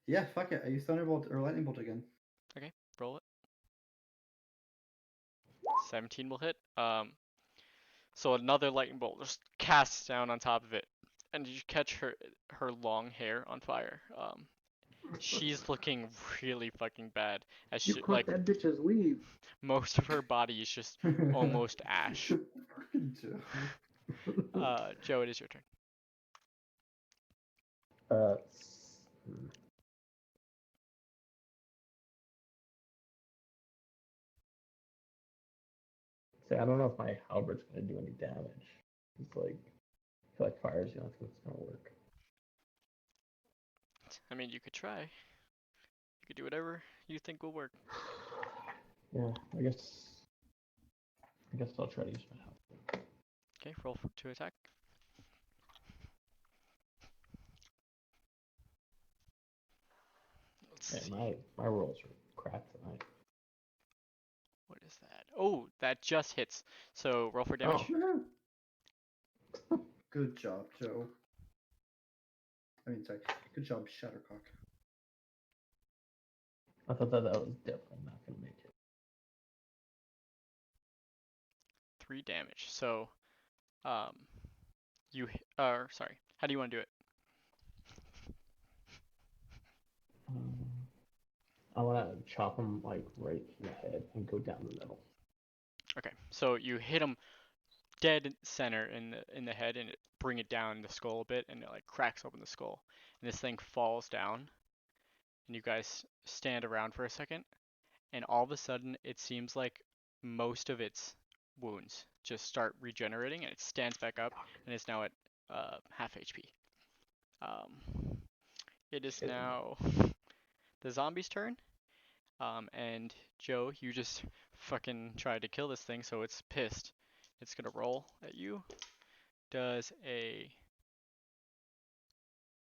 Yeah, fuck it. I use Thunderbolt or Lightning Bolt again. Okay, roll it. 17 will hit. So another lightning bolt just casts down on top of it, and you catch her long hair on fire. She's looking really fucking bad. As You she caught that bitch's weave. most of her body is just almost ash. Fucking Joe. Joe, it is your turn. See, I don't know if my halbert's gonna do any damage. It's like, I feel like fire's the only thing that's gonna work. I mean, you could try. You could do whatever you think will work. Yeah, I guess I'll try to use my halberd. Okay, roll to attack. Let's Hey, see. my rolls are crap tonight. What is that? Oh, that just hits. So roll for damage. Oh. Good job, Joe. I mean, sorry. Good job, Shattercock. I thought that was definitely not gonna make it. 3 damage. So, sorry. How do you want to do it? I want to chop him like right in the head and go down the middle. Okay, so you hit him dead center in the head and bring it down the skull a bit, and it like cracks open the skull, and this thing falls down, and you guys stand around for a second, and all of a sudden it seems like most of its wounds just start regenerating, and it stands back up, and is now at half HP. it is Shit. now the zombie's turn. And Joe, you just fucking tried to kill this thing, so it's pissed. It's gonna roll at you. Does a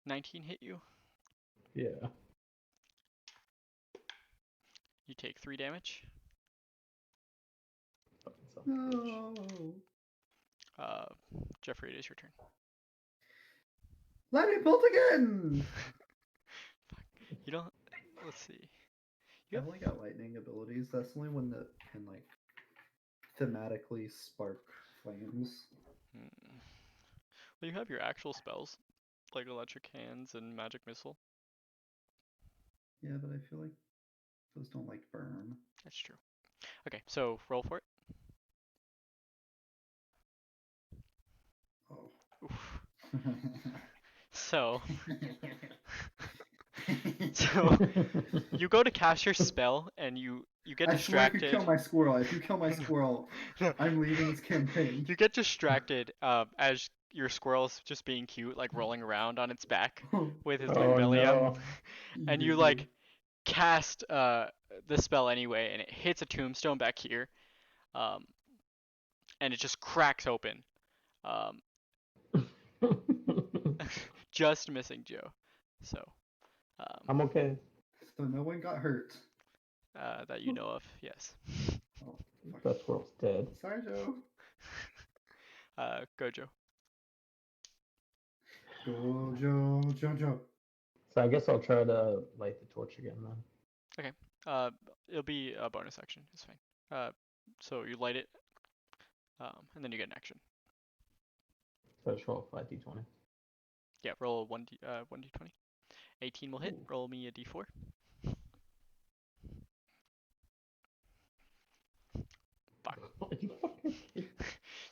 19 hit you? Yeah. You take 3 damage. Fucking son of a bitch. No. Uh, Jeffrey, it is your turn. Lightning bolt again! You don't. Let's see. I've only got lightning abilities. That's the only one that can, like, thematically spark flames. Well, you have your actual spells, like electric hands and magic missile. Yeah, but I feel like those don't, like, burn. That's true. Okay, so roll for it. Oh. Oof. So, so you go to cast your spell and you get I swear if you distracted. kill my squirrel, I'm leaving this campaign. You get distracted as your squirrel's just being cute, like rolling around on its back with his like Oh belly up, no. and you like cast the spell anyway, and it hits a tombstone back here, um, and it just cracks open, um, just missing Joe. So, I'm okay. So no one got hurt. that you know of, yes. Oh, fuck. That squirrel's dead. Sorry, Joe. Go Joe. Go, Joe, Joe, Joe. So I guess I'll try to light the torch again then. It'll be a bonus action. It's fine. So you light it, and then you get an action. So I just roll a 5d20. Yeah, roll 1d20. 18 will hit. Ooh. Roll me a d4.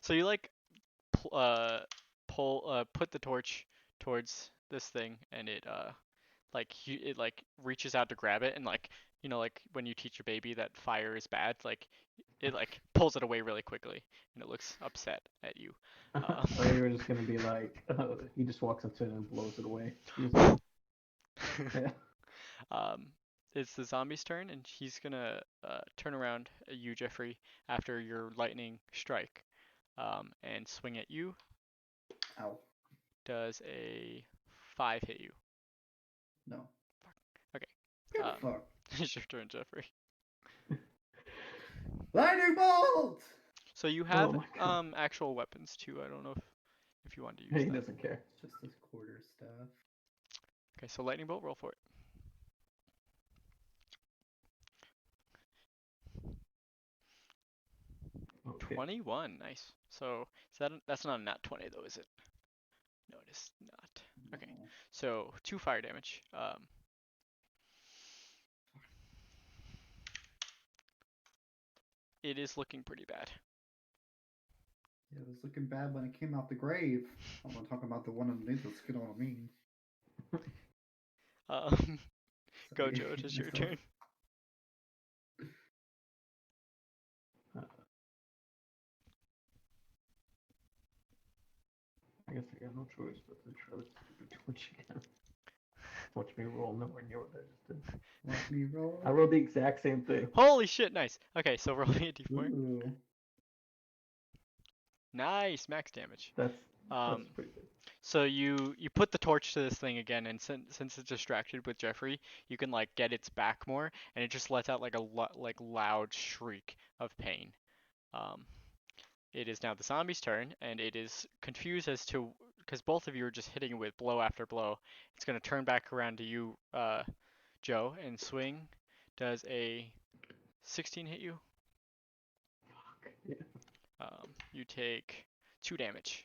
So you like put the torch towards this thing, and it like reaches out to grab it, and like like when you teach a baby that fire is bad, like it like pulls it away really quickly, and it looks upset at you. I thought you were just gonna be like, he just walks up to it and blows it away. He's like, yeah. It's the zombie's turn, and he's gonna turn around at you, Jeffrey, after your lightning strike, and swing at you. Ow. Does a 5 hit you? No. Okay. Get the fuck. It's your turn, Jeffrey. Lightning bolt! So you have my God. actual weapons too. I don't know if you want to use He them. doesn't care. It's just this quarter staff. Okay, so lightning bolt, roll for it. Okay. 21, nice. So that's not a nat 20 though, is it? No, it is not. Okay, No. so 2 fire damage. It is looking pretty bad. Yeah, it was looking bad when it came out the grave. I'm not talking about the one underneath the skin on me. Go Joe, it is your turn. I guess I got no choice but to try this stupid torch again. Watch me roll nowhere near what I just did. Let me roll. I rolled the exact same thing. Holy shit, nice. Okay, so roll me a d4. Ooh. Nice, max damage. That's Um, pretty good. So you put the torch to this thing again, and since it's distracted with Jeffrey, you can like get its back more, and it just lets out like a loud shriek of pain. It is now the zombie's turn, and it is confused as to because both of you are just hitting it with blow after blow. It's gonna turn back around to you, Joe, and swing. Does a 16 hit you? Fuck. Yeah. You take 2 damage.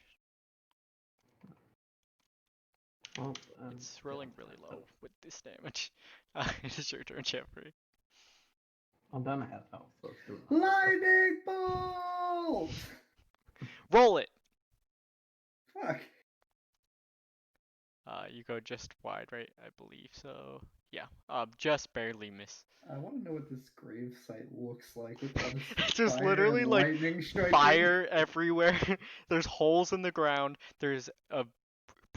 Well, It's rolling yeah, really low with this damage. It is your turn, Jeffrey. I'm down to half health, so it's doing Lightning bolt! Roll it! Fuck. You go just wide, right? I believe so. Yeah. Just barely miss. I want to know what this grave site looks like with all this It's just fire literally and like lightning striking. fire everywhere. There's holes in the ground. There's a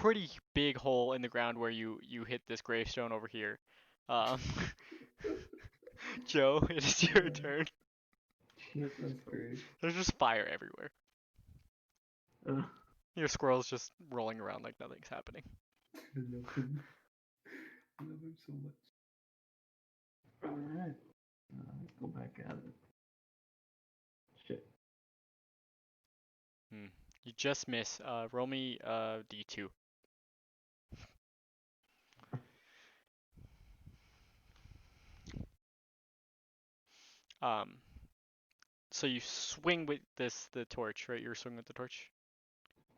pretty big hole in the ground where you hit this gravestone over here. Um, Joe, it is your turn. That's great. There's just fire everywhere. Uh, Your squirrel's just rolling around like nothing's happening. I love him. I love him so much. Alright. Let's go back at it. Shit. You just miss. Roll me D2. Um, so you swing with the torch, right? You're swinging with the torch.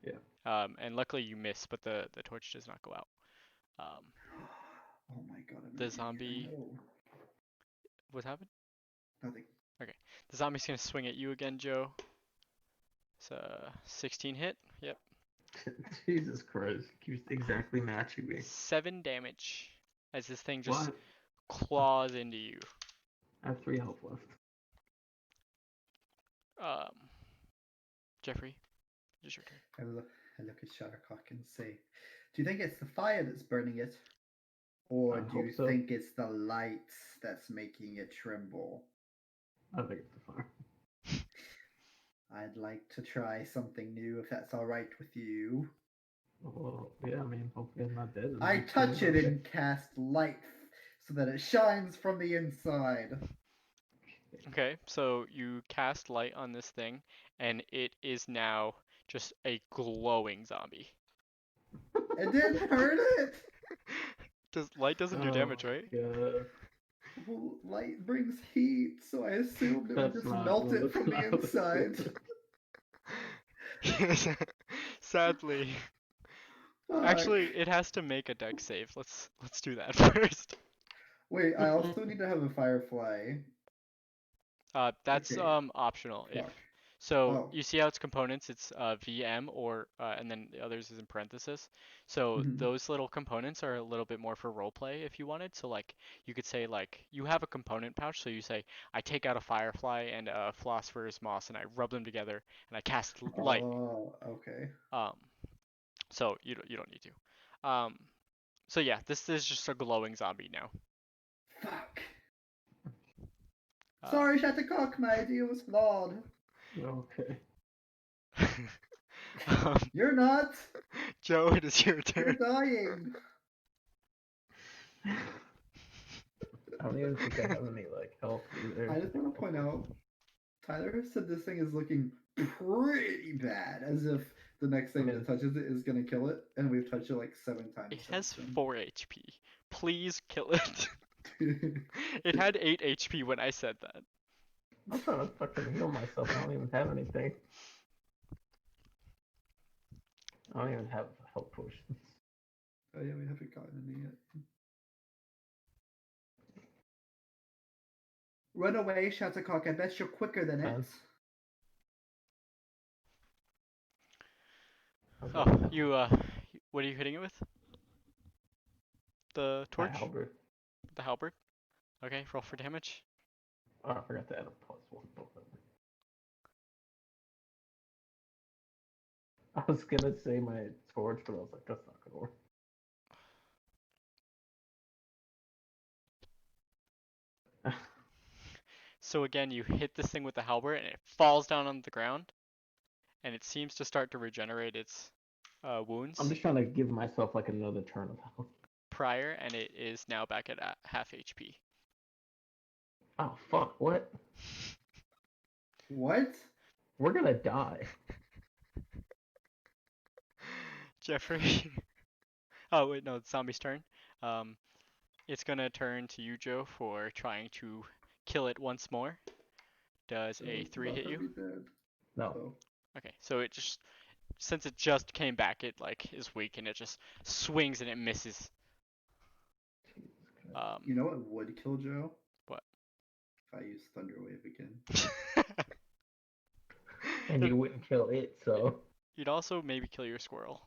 Yeah. And luckily you miss, but the torch does not go out. Oh my god, I'm The an idiot, zombie. I know. What happened? Nothing. Okay. The zombie's gonna swing at you again, Joe. It's a 16 hit. Yep. Jesus Christ. Keeps exactly matching me. 7 damage as this thing just What? claws into you. I have 3 health left. Jeffrey, it's your turn. I look at Shattercock and say, do you think it's the fire that's burning it? Or I do hope you so. think it's the lights that's making it tremble? I think it's the fire. I'd like to try something new if that's alright with you. Well, yeah, I mean, hopefully I'm not dead. I touch it and cast light so that it shines from the inside. Okay, so you cast light on this thing, and it is now just a glowing zombie. It didn't hurt it! Light doesn't do damage, right? Yeah. Well, light brings heat, so I assumed it would That's just not melt what it from the I was inside. Sadly. Fuck. Actually, it has to make a dex save. Let's do that first. Wait, I also need to have a firefly. That's Okay. optional. If Fuck. so, Oh. you see how it's components? It's VM or and then the others is in parenthesis. So Mhm. those little components are a little bit more for roleplay if you wanted. So like you could say like you have a component pouch. So you say I take out a firefly and a philosopher's moss and I rub them together and I cast light. Oh, okay. So you don't need to. So yeah, this is just a glowing zombie now. Fuck. Uh, Sorry, Shattercock, my idea was flawed. Okay. You're not. Joe, it is your You're turn. dying. I don't even think I have any like health either. I just want to point out, Tyler said this thing is looking pretty bad, as if the next thing that touches it is gonna kill it, and we've touched it like 7 times. It has 4 HP. Please kill it. then. It had 8 HP when I said that. I'm trying to fucking heal myself. I don't even have anything. I don't even have health potions. Oh yeah, we haven't gotten any yet. Run away, Shattercock. I bet you're quicker than it. Oh, you what are you hitting it with? The torch? Halberd. The halberd? Okay, roll for damage. Oh, I forgot to add a +1 both of them. I was gonna say my torch, but I was like, that's not gonna work. So again, you hit this thing with the halberd and it falls down on the ground, and it seems to start to regenerate its wounds I'm just trying to give myself like another turn of health. prior, and it is now back at half HP. Oh fuck! What? What? We're gonna die. Jeffrey. Oh wait, no, it's zombie's turn. It's gonna turn to you, Joe, for trying to kill it once more. Does a 3 hit you? No. Oh. Okay, so it just since it just came back, it like is weak and it just swings and it misses. You know what would kill Joe? What? If I use Thunder Wave again. And you wouldn't kill it, so. You'd also maybe kill your squirrel.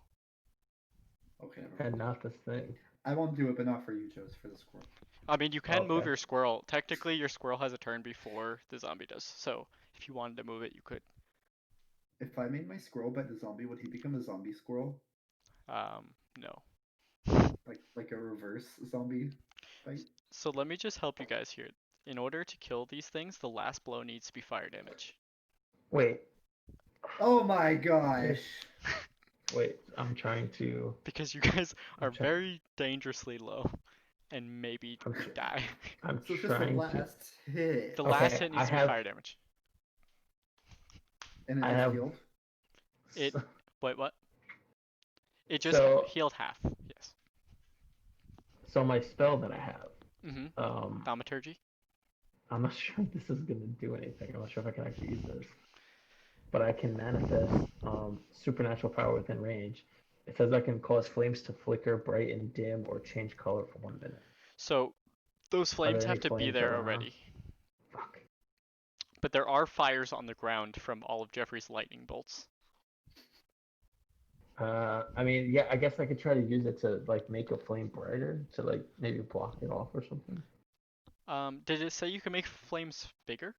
Okay. And not this thing. I won't do it, but not for you, Joe. It's for the squirrel. I mean, you can move Okay. your squirrel. Technically, your squirrel has a turn before the zombie does. So if you wanted to move it, you could. If I made my squirrel bite the zombie, would he become a zombie squirrel? No. Like a reverse zombie fight. So let me just help you guys here. In order to kill these things, the last blow needs to be fire damage. Wait, Oh my gosh. wait. I'm trying to. Because you guys I'm are trying. very dangerously low and maybe I'm, die. I'm So it's just the trying to. last hit, The last Okay, hit needs to be fire damage. and it I just have. healed. It. Wait, what? It just So, healed half. Yes. so my spell that I have. Mm-hmm. Um, Thaumaturgy. I'm not sure if this is gonna do anything. I'm not sure if I can actually use this, but I can manifest supernatural power within range. It says I can cause flames to flicker, brighten, dim, or change color for 1 minute. So those Are flames there any have to be flames there around? already. Fuck. But there are fires on the ground from all of Jeffrey's lightning bolts. I mean, yeah, I guess I could try to use it to like make a flame brighter to like maybe block it off or something. Did it say you can make flames bigger?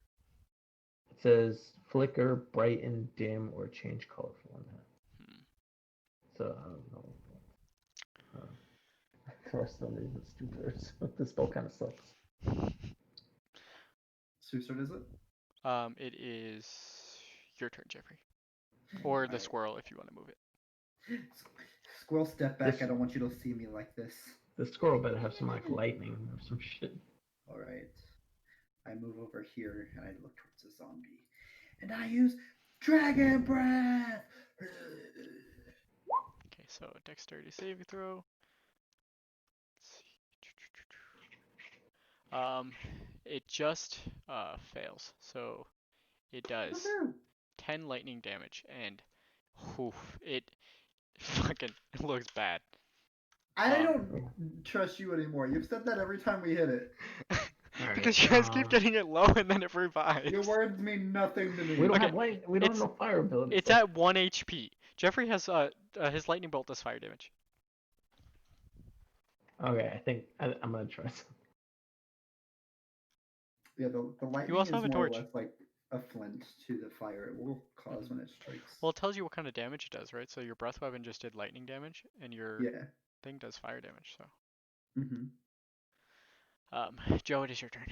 It says flicker, brighten, dim, or change color for 1 minute. Hmm. So I don't know. The rest of them are even stupider. This spell kind of sucks. Whose turn is it? It is your turn, Jeffrey. Or the Alright. squirrel if you want to move it. Squirrel, step back. This- I don't want you to see me like this. The squirrel better have some like lightning or some shit. Alright. I move over here and I look towards the zombie. And I use Dragon Breath! Okay, so dexterity saving throw. It just fails. So it does 10 lightning damage, and it fucking looks bad. I don't trust you anymore. You've said that every time we hit it. Because you guys keep getting it low and then it revives. Your words mean nothing to me. We don't Okay, have light. We don't have it's- no fire ability. It's at 1 HP. Jeffrey has his lightning bolt does fire damage. Okay, I think I'm gonna try some. Yeah, the lightning also is have a more or torch. less like a flint to the fire it will cause when it strikes. Well, it tells you what kind of damage it does, right? So your breath weapon just did lightning damage, and your Yeah. thing does fire damage. So, Mm-hmm. Joe, it is your turn.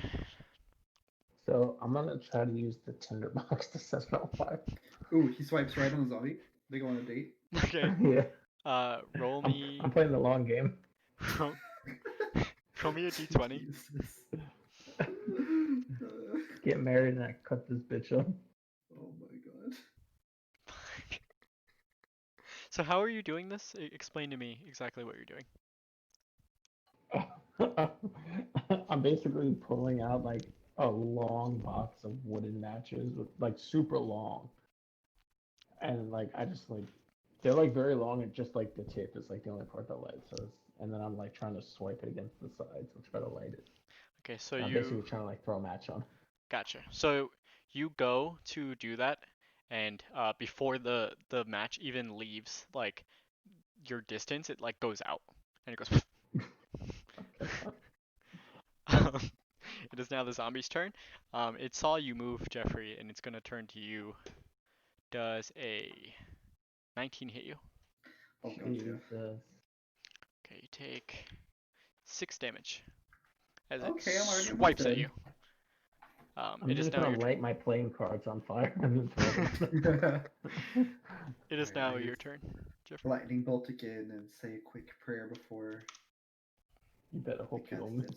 So I'm gonna try to use the tinderbox to set it on fire. Ooh, he swipes right on the zombie. They go on a date. Okay. Yeah. Roll me. I'm playing the long game. Roll me a d20. Jesus. Get married and I cut this bitch up. Oh my god. So how are you doing this? Explain to me exactly what you're doing. I'm basically pulling out like a long box of wooden matches with like super long. And like I just like they're like very long and just like the tip is like the only part that lights. And then I'm like trying to swipe it against the sides and try to light it. Okay, so I'm you basically trying to like throw a match on. gotcha. So you go to do that, and before the match even leaves like your distance, it like goes out and it goes. It is now the zombie's turn. It saw you move, Jeffrey, and it's gonna turn to you. Does a 19 hit you? Oh god, yeah. Jesus. Okay, you take 6 damage as Okay, it I'm already almost swipes at dead. you. I'm It is just now gonna your turn. light my playing cards on fire and then throw them. It is Alright, now I your use turn, Jeffrey. lightning bolt again and say a quick prayer before You better I hope you cast don't. it.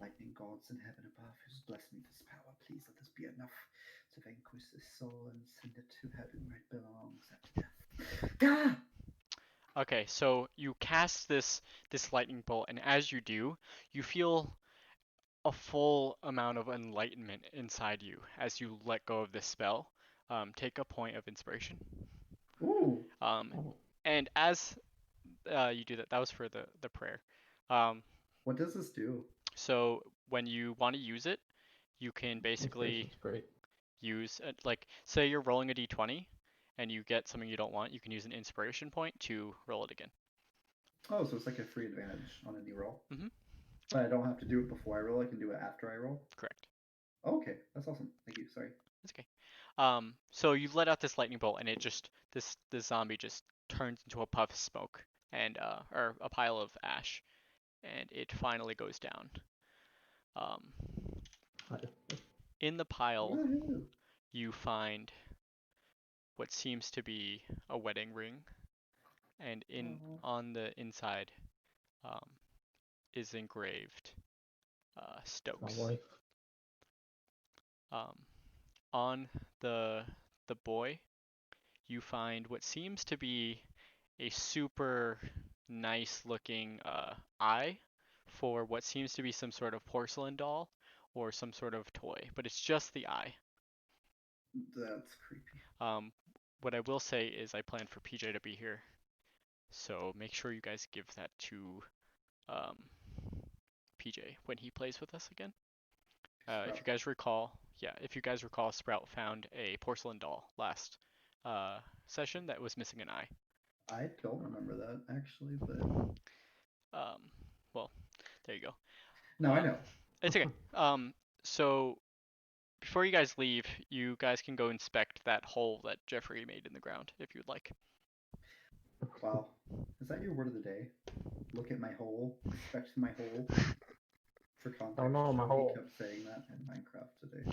Lightning gods in heaven above, who's blessed me with this power, please let this be enough to vanquish this soul and send it to heaven where it belongs after death. Ah! Okay, so you cast this lightning bolt, and as you do, you feel a full amount of enlightenment inside you as you let go of this spell. Take a point of inspiration. Ooh, Oh, And as you do that, that was for the prayer. Um, what does this do? so when you want to use it, you can basically inspiration's great. use like say you're rolling a d20 and you get something you don't want, you can use an inspiration point to roll it again. Oh, so it's like a free advantage on any roll. Mhm. But I don't have to do it before I roll, I can do it after I roll. Correct. Oh, okay, that's awesome. Thank you, sorry. It's okay. So you let out this lightning bolt, and it just this zombie just turns into a puff of smoke and or a pile of ash, and it finally goes down. Um, in the pile, Woohoo. you find what seems to be a wedding ring, and Aw. on the inside um, is engraved It's my Stokes. wife. Um, on the boy, you find what seems to be a super nice looking eye for what seems to be some sort of porcelain doll or some sort of toy, but it's just the eye. That's creepy. Um, what I will say is I plan for PJ to be here, so make sure you guys give that to um, PJ when he plays with us again. If you guys recall, if you guys recall, Sprout found a porcelain doll last session that was missing an eye. I don't remember that actually, but Um, well, there you go. no, I know. It's okay. So before you guys leave, you guys can go inspect that hole that Jeffrey made in the ground if you'd like. Wow, is that your word of the day? Look at my hole. Inspect my hole. For context, no, my Joey hole. kept saying that in Minecraft today.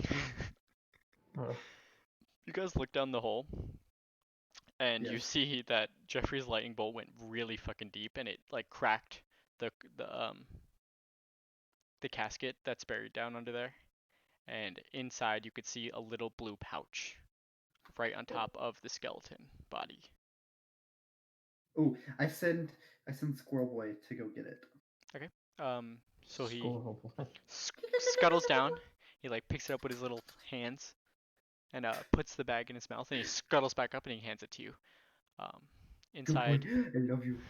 You guys look down the hole, and you Yes. see that Jeffrey's lightning bolt went really fucking deep, and it like cracked the the um the casket that's buried down under there. And inside you could see a little blue pouch right on top of the skeleton body. Oh, I send Squirrel Boy to go get it. Okay. So he Squirrel boy. scuttles down. He like picks it up with his little hands and puts the bag in his mouth, and he scuttles back up and he hands it to you. Um, Good boy, inside I love you.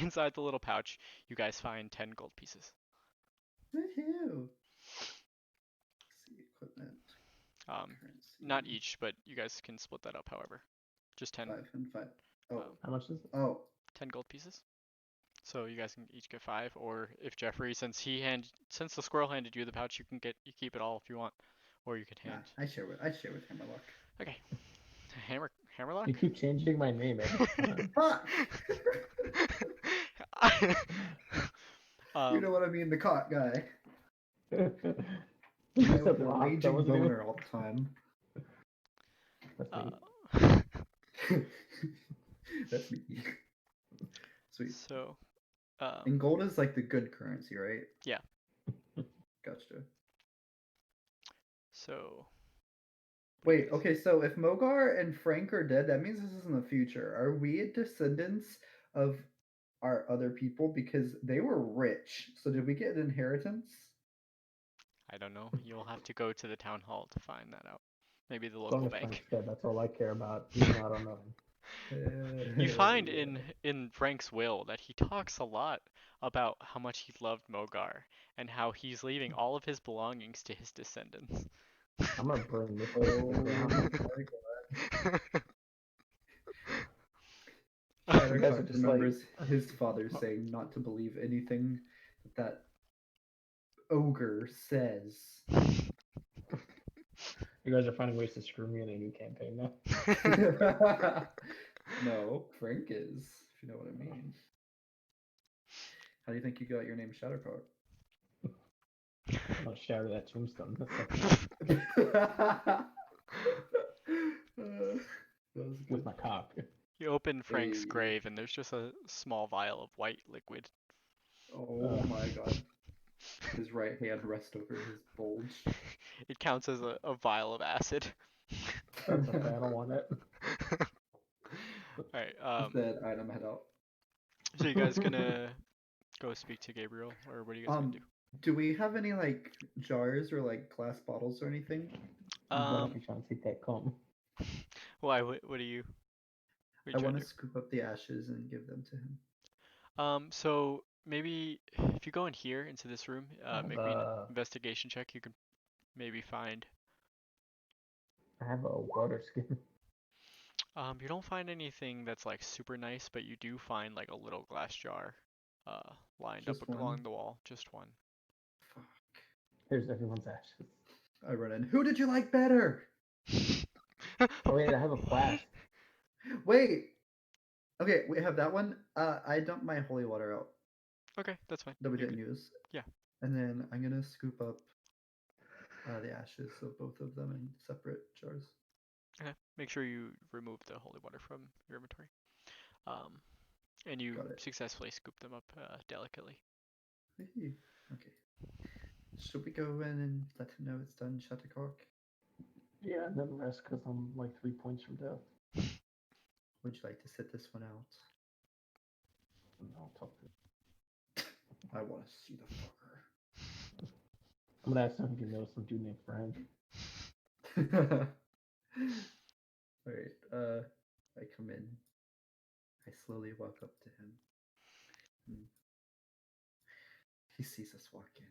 inside the little pouch, you guys find 10 gold pieces. Woohoo! See equipment, currency. Not each, but you guys can split that up. However, just 10. 5 and 5. Oh, How much is it? oh, 10 gold pieces. So you guys can each get 5, or if Jeffrey, since the squirrel handed you the pouch, you keep it all if you want, or you could nah, hand. I share with Hammerlock. Okay. Hammerlock. You keep changing my name every time. Fuck! You know um, what I mean, the cock guy. You Guy said with the Locke, that raging wasn't even. boner all the time. That's me. That's me. Sweet. so, And gold is like the good currency, right? yeah. Gotcha. So. Wait, okay, so if Mogar and Frank are dead, that means this is in the future. Are we descendants of our other people? Because they were rich. So did we get an inheritance? I don't know. You'll have to go to the town hall to find that out. Maybe the As long local as Frank's bank. dead, that's all I care about. Even though I don't know him. You find in Frank's will that he talks a lot about how much he loved Mogar and how he's leaving all of his belongings to his descendants. I'm gonna burn this Oh shit to the ground. my god. You guys are Shattercock just like. remembers his father saying not to believe anything that ogre says. You guys are finding ways to screw me in a new campaign now. No, Frank is, if you know what I mean. How do you think you got your name Shattercock? I'll shatter that tombstone. That was With good. my cock. You open Frank's Hey. grave and there's just a small vial of white liquid. Oh my god. His right hand rests over his bulge. It counts as a vial of acid. That's okay, I don't want it. Alright, That item head out. so you guys gonna go speak to Gabriel, or what are you guys gonna do? Do we have any like jars or like glass bottles or anything? Why don't you try and take that cum? Why? What are you I trying want to to scoop up the ashes and give them to him. do? So maybe if you go in here into this room, make me an investigation check. You can maybe find. I have a water skin. You don't find anything that's like super nice, but you do find like a little glass jar, lined up Just one? along the wall. Just one. Fuck. Here's everyone's ashes. I run in. Who did you like better? Oh wait, I have a flask. Wait. Okay, we have that one. I dumped my holy water out Okay, that's fine. that we You're didn't good. use. Yeah. And then I'm gonna scoop up the ashes of both of them in separate jars. Okay. Make sure you remove the holy water from your inventory. And you Got it. successfully scoop them up delicately. Hey, okay. Should we go in and let him know it's done, Shuttlecock? Yeah, never rest because I'm like 3 points from death. Would you like to sit this one out? I'll talk to I want to see the fucker. I'm gonna ask him if he knows some dude named Frank. Alright, I come in. I slowly walk up to him. He sees us walk in.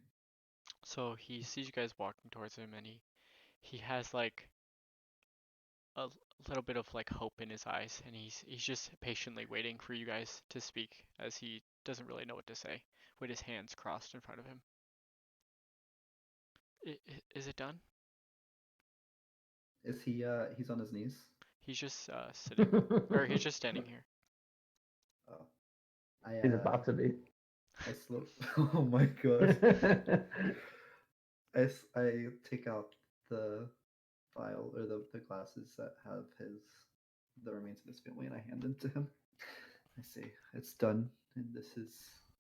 So he sees you guys walking towards him, and he has like a little bit of like hope in his eyes, and he's just patiently waiting for you guys to speak, as he doesn't really know what to say, with his hands crossed in front of him. Is it done? Is he, he's on his knees? He's just sitting, or he's just standing here. Oh. He's about to be. I slow. Oh my god. I take out the vial or the glasses that have the remains of his family, and I hand them to him. I say, "It's done, and this is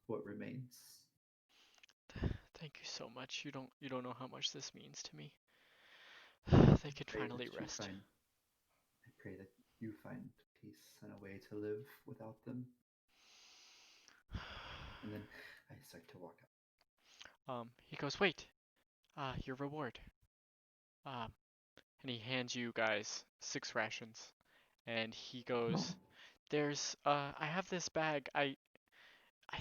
what remains." Thank you so much. You don't know how much this means to me. They could Pray finally that you rest. I pray that you find peace and a way to live without them. And then I start to walk up. He goes, wait, your reward. And he hands you guys 6 rations. And he goes, I have this bag. I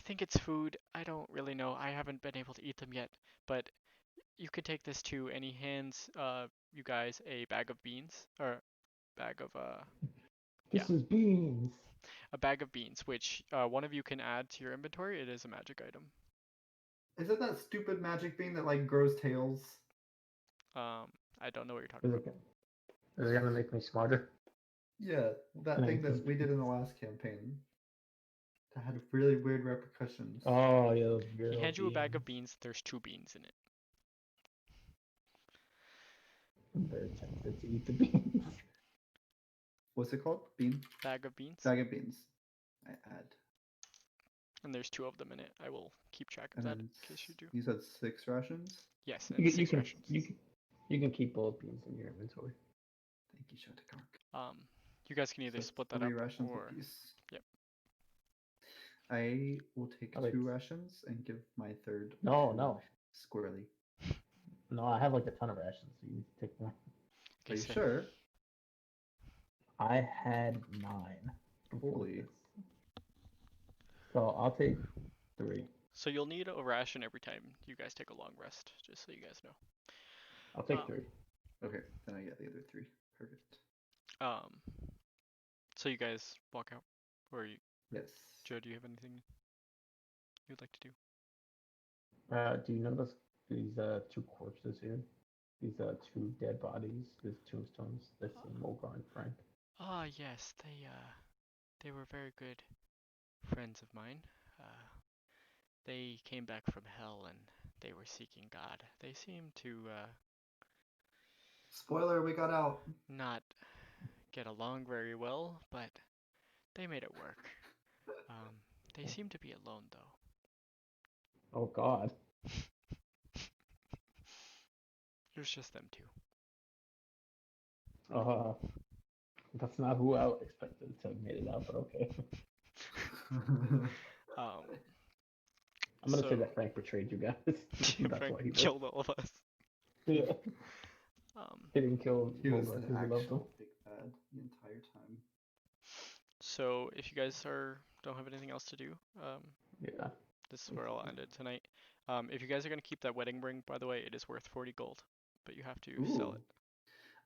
think it's food. I don't really know. I haven't been able to eat them yet, but you could take this too. And he hands, you guys a bag of beans, or bag of, This is beans. a bag of beans, which one of you can add to your inventory. It is a magic item. Is it that stupid magic bean that like grows tails? I don't know what you're talking about. Is it gonna make me smarter? Yeah, that thing that we did in the last campaign. That had really weird repercussions. Oh yeah, those He hands you a bag beans. of beans. There's 2 beans in it. I'm very tempted to eat the beans. What's it called? Bean? Bag of beans. Bag of beans. I add. And there's 2 of them in it. I will keep track of And that then in case you do. you said 6 rations? Yes, and You, 6 rations. you can keep both beans in your inventory. Thank you, Shuttlecock. You guys can either So split that 3 up rations or apiece. Yep. I will take Alex. 2 rations and give my third No. Squirrely. No, I have like a ton of rations, so you need to take more. Okay, Are you so sure? I had 9. Holy. So I'll take 3. So you'll need a ration every time you guys take a long rest, just so you guys know. I'll take 3. Okay, then I get the other 3. Perfect. So you guys walk out, or you, Yes. Joe? Do you have anything you'd like to do? Do you notice these 2 corpses here? These 2 dead bodies, these tombstones. This Mulgar and Frank. Ah, yes, they were very good friends of mine. They came back from hell and they were seeking God. They seemed to Spoiler, we got out. not get along very well, but they made it work. They seem to be alone though. Oh God. It was just them 2. That's not who I expected to have made it out, but okay. I'm gonna say that Frank betrayed you guys. That's Frank why he killed all of us. Yeah. He didn't kill He was Mulgar an because he loved him. actual big bad the entire time. So if you guys don't have anything else to do, Yeah. this is where I'll end it tonight. If you guys are gonna keep that wedding ring, by the way, it is worth 40 gold, but you have to sell it.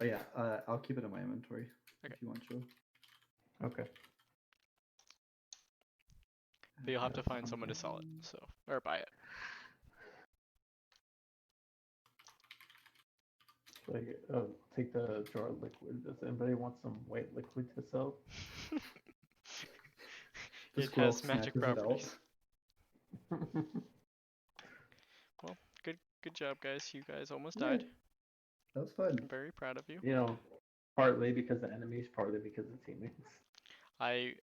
Oh yeah, I'll keep it in my inventory if you want, Joe. Okay. But you'll have to find someone to sell it, or buy it. Like, take the jar of liquid. Does anybody want some white liquid to sell? The It squirrel has magic snatches it out. properties. Well, good job, guys. You guys almost Yeah, died. that was fun. I'm very proud of you. You know, partly because of enemies, partly because of teammates. I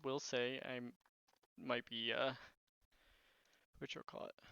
will say I might be what you call it.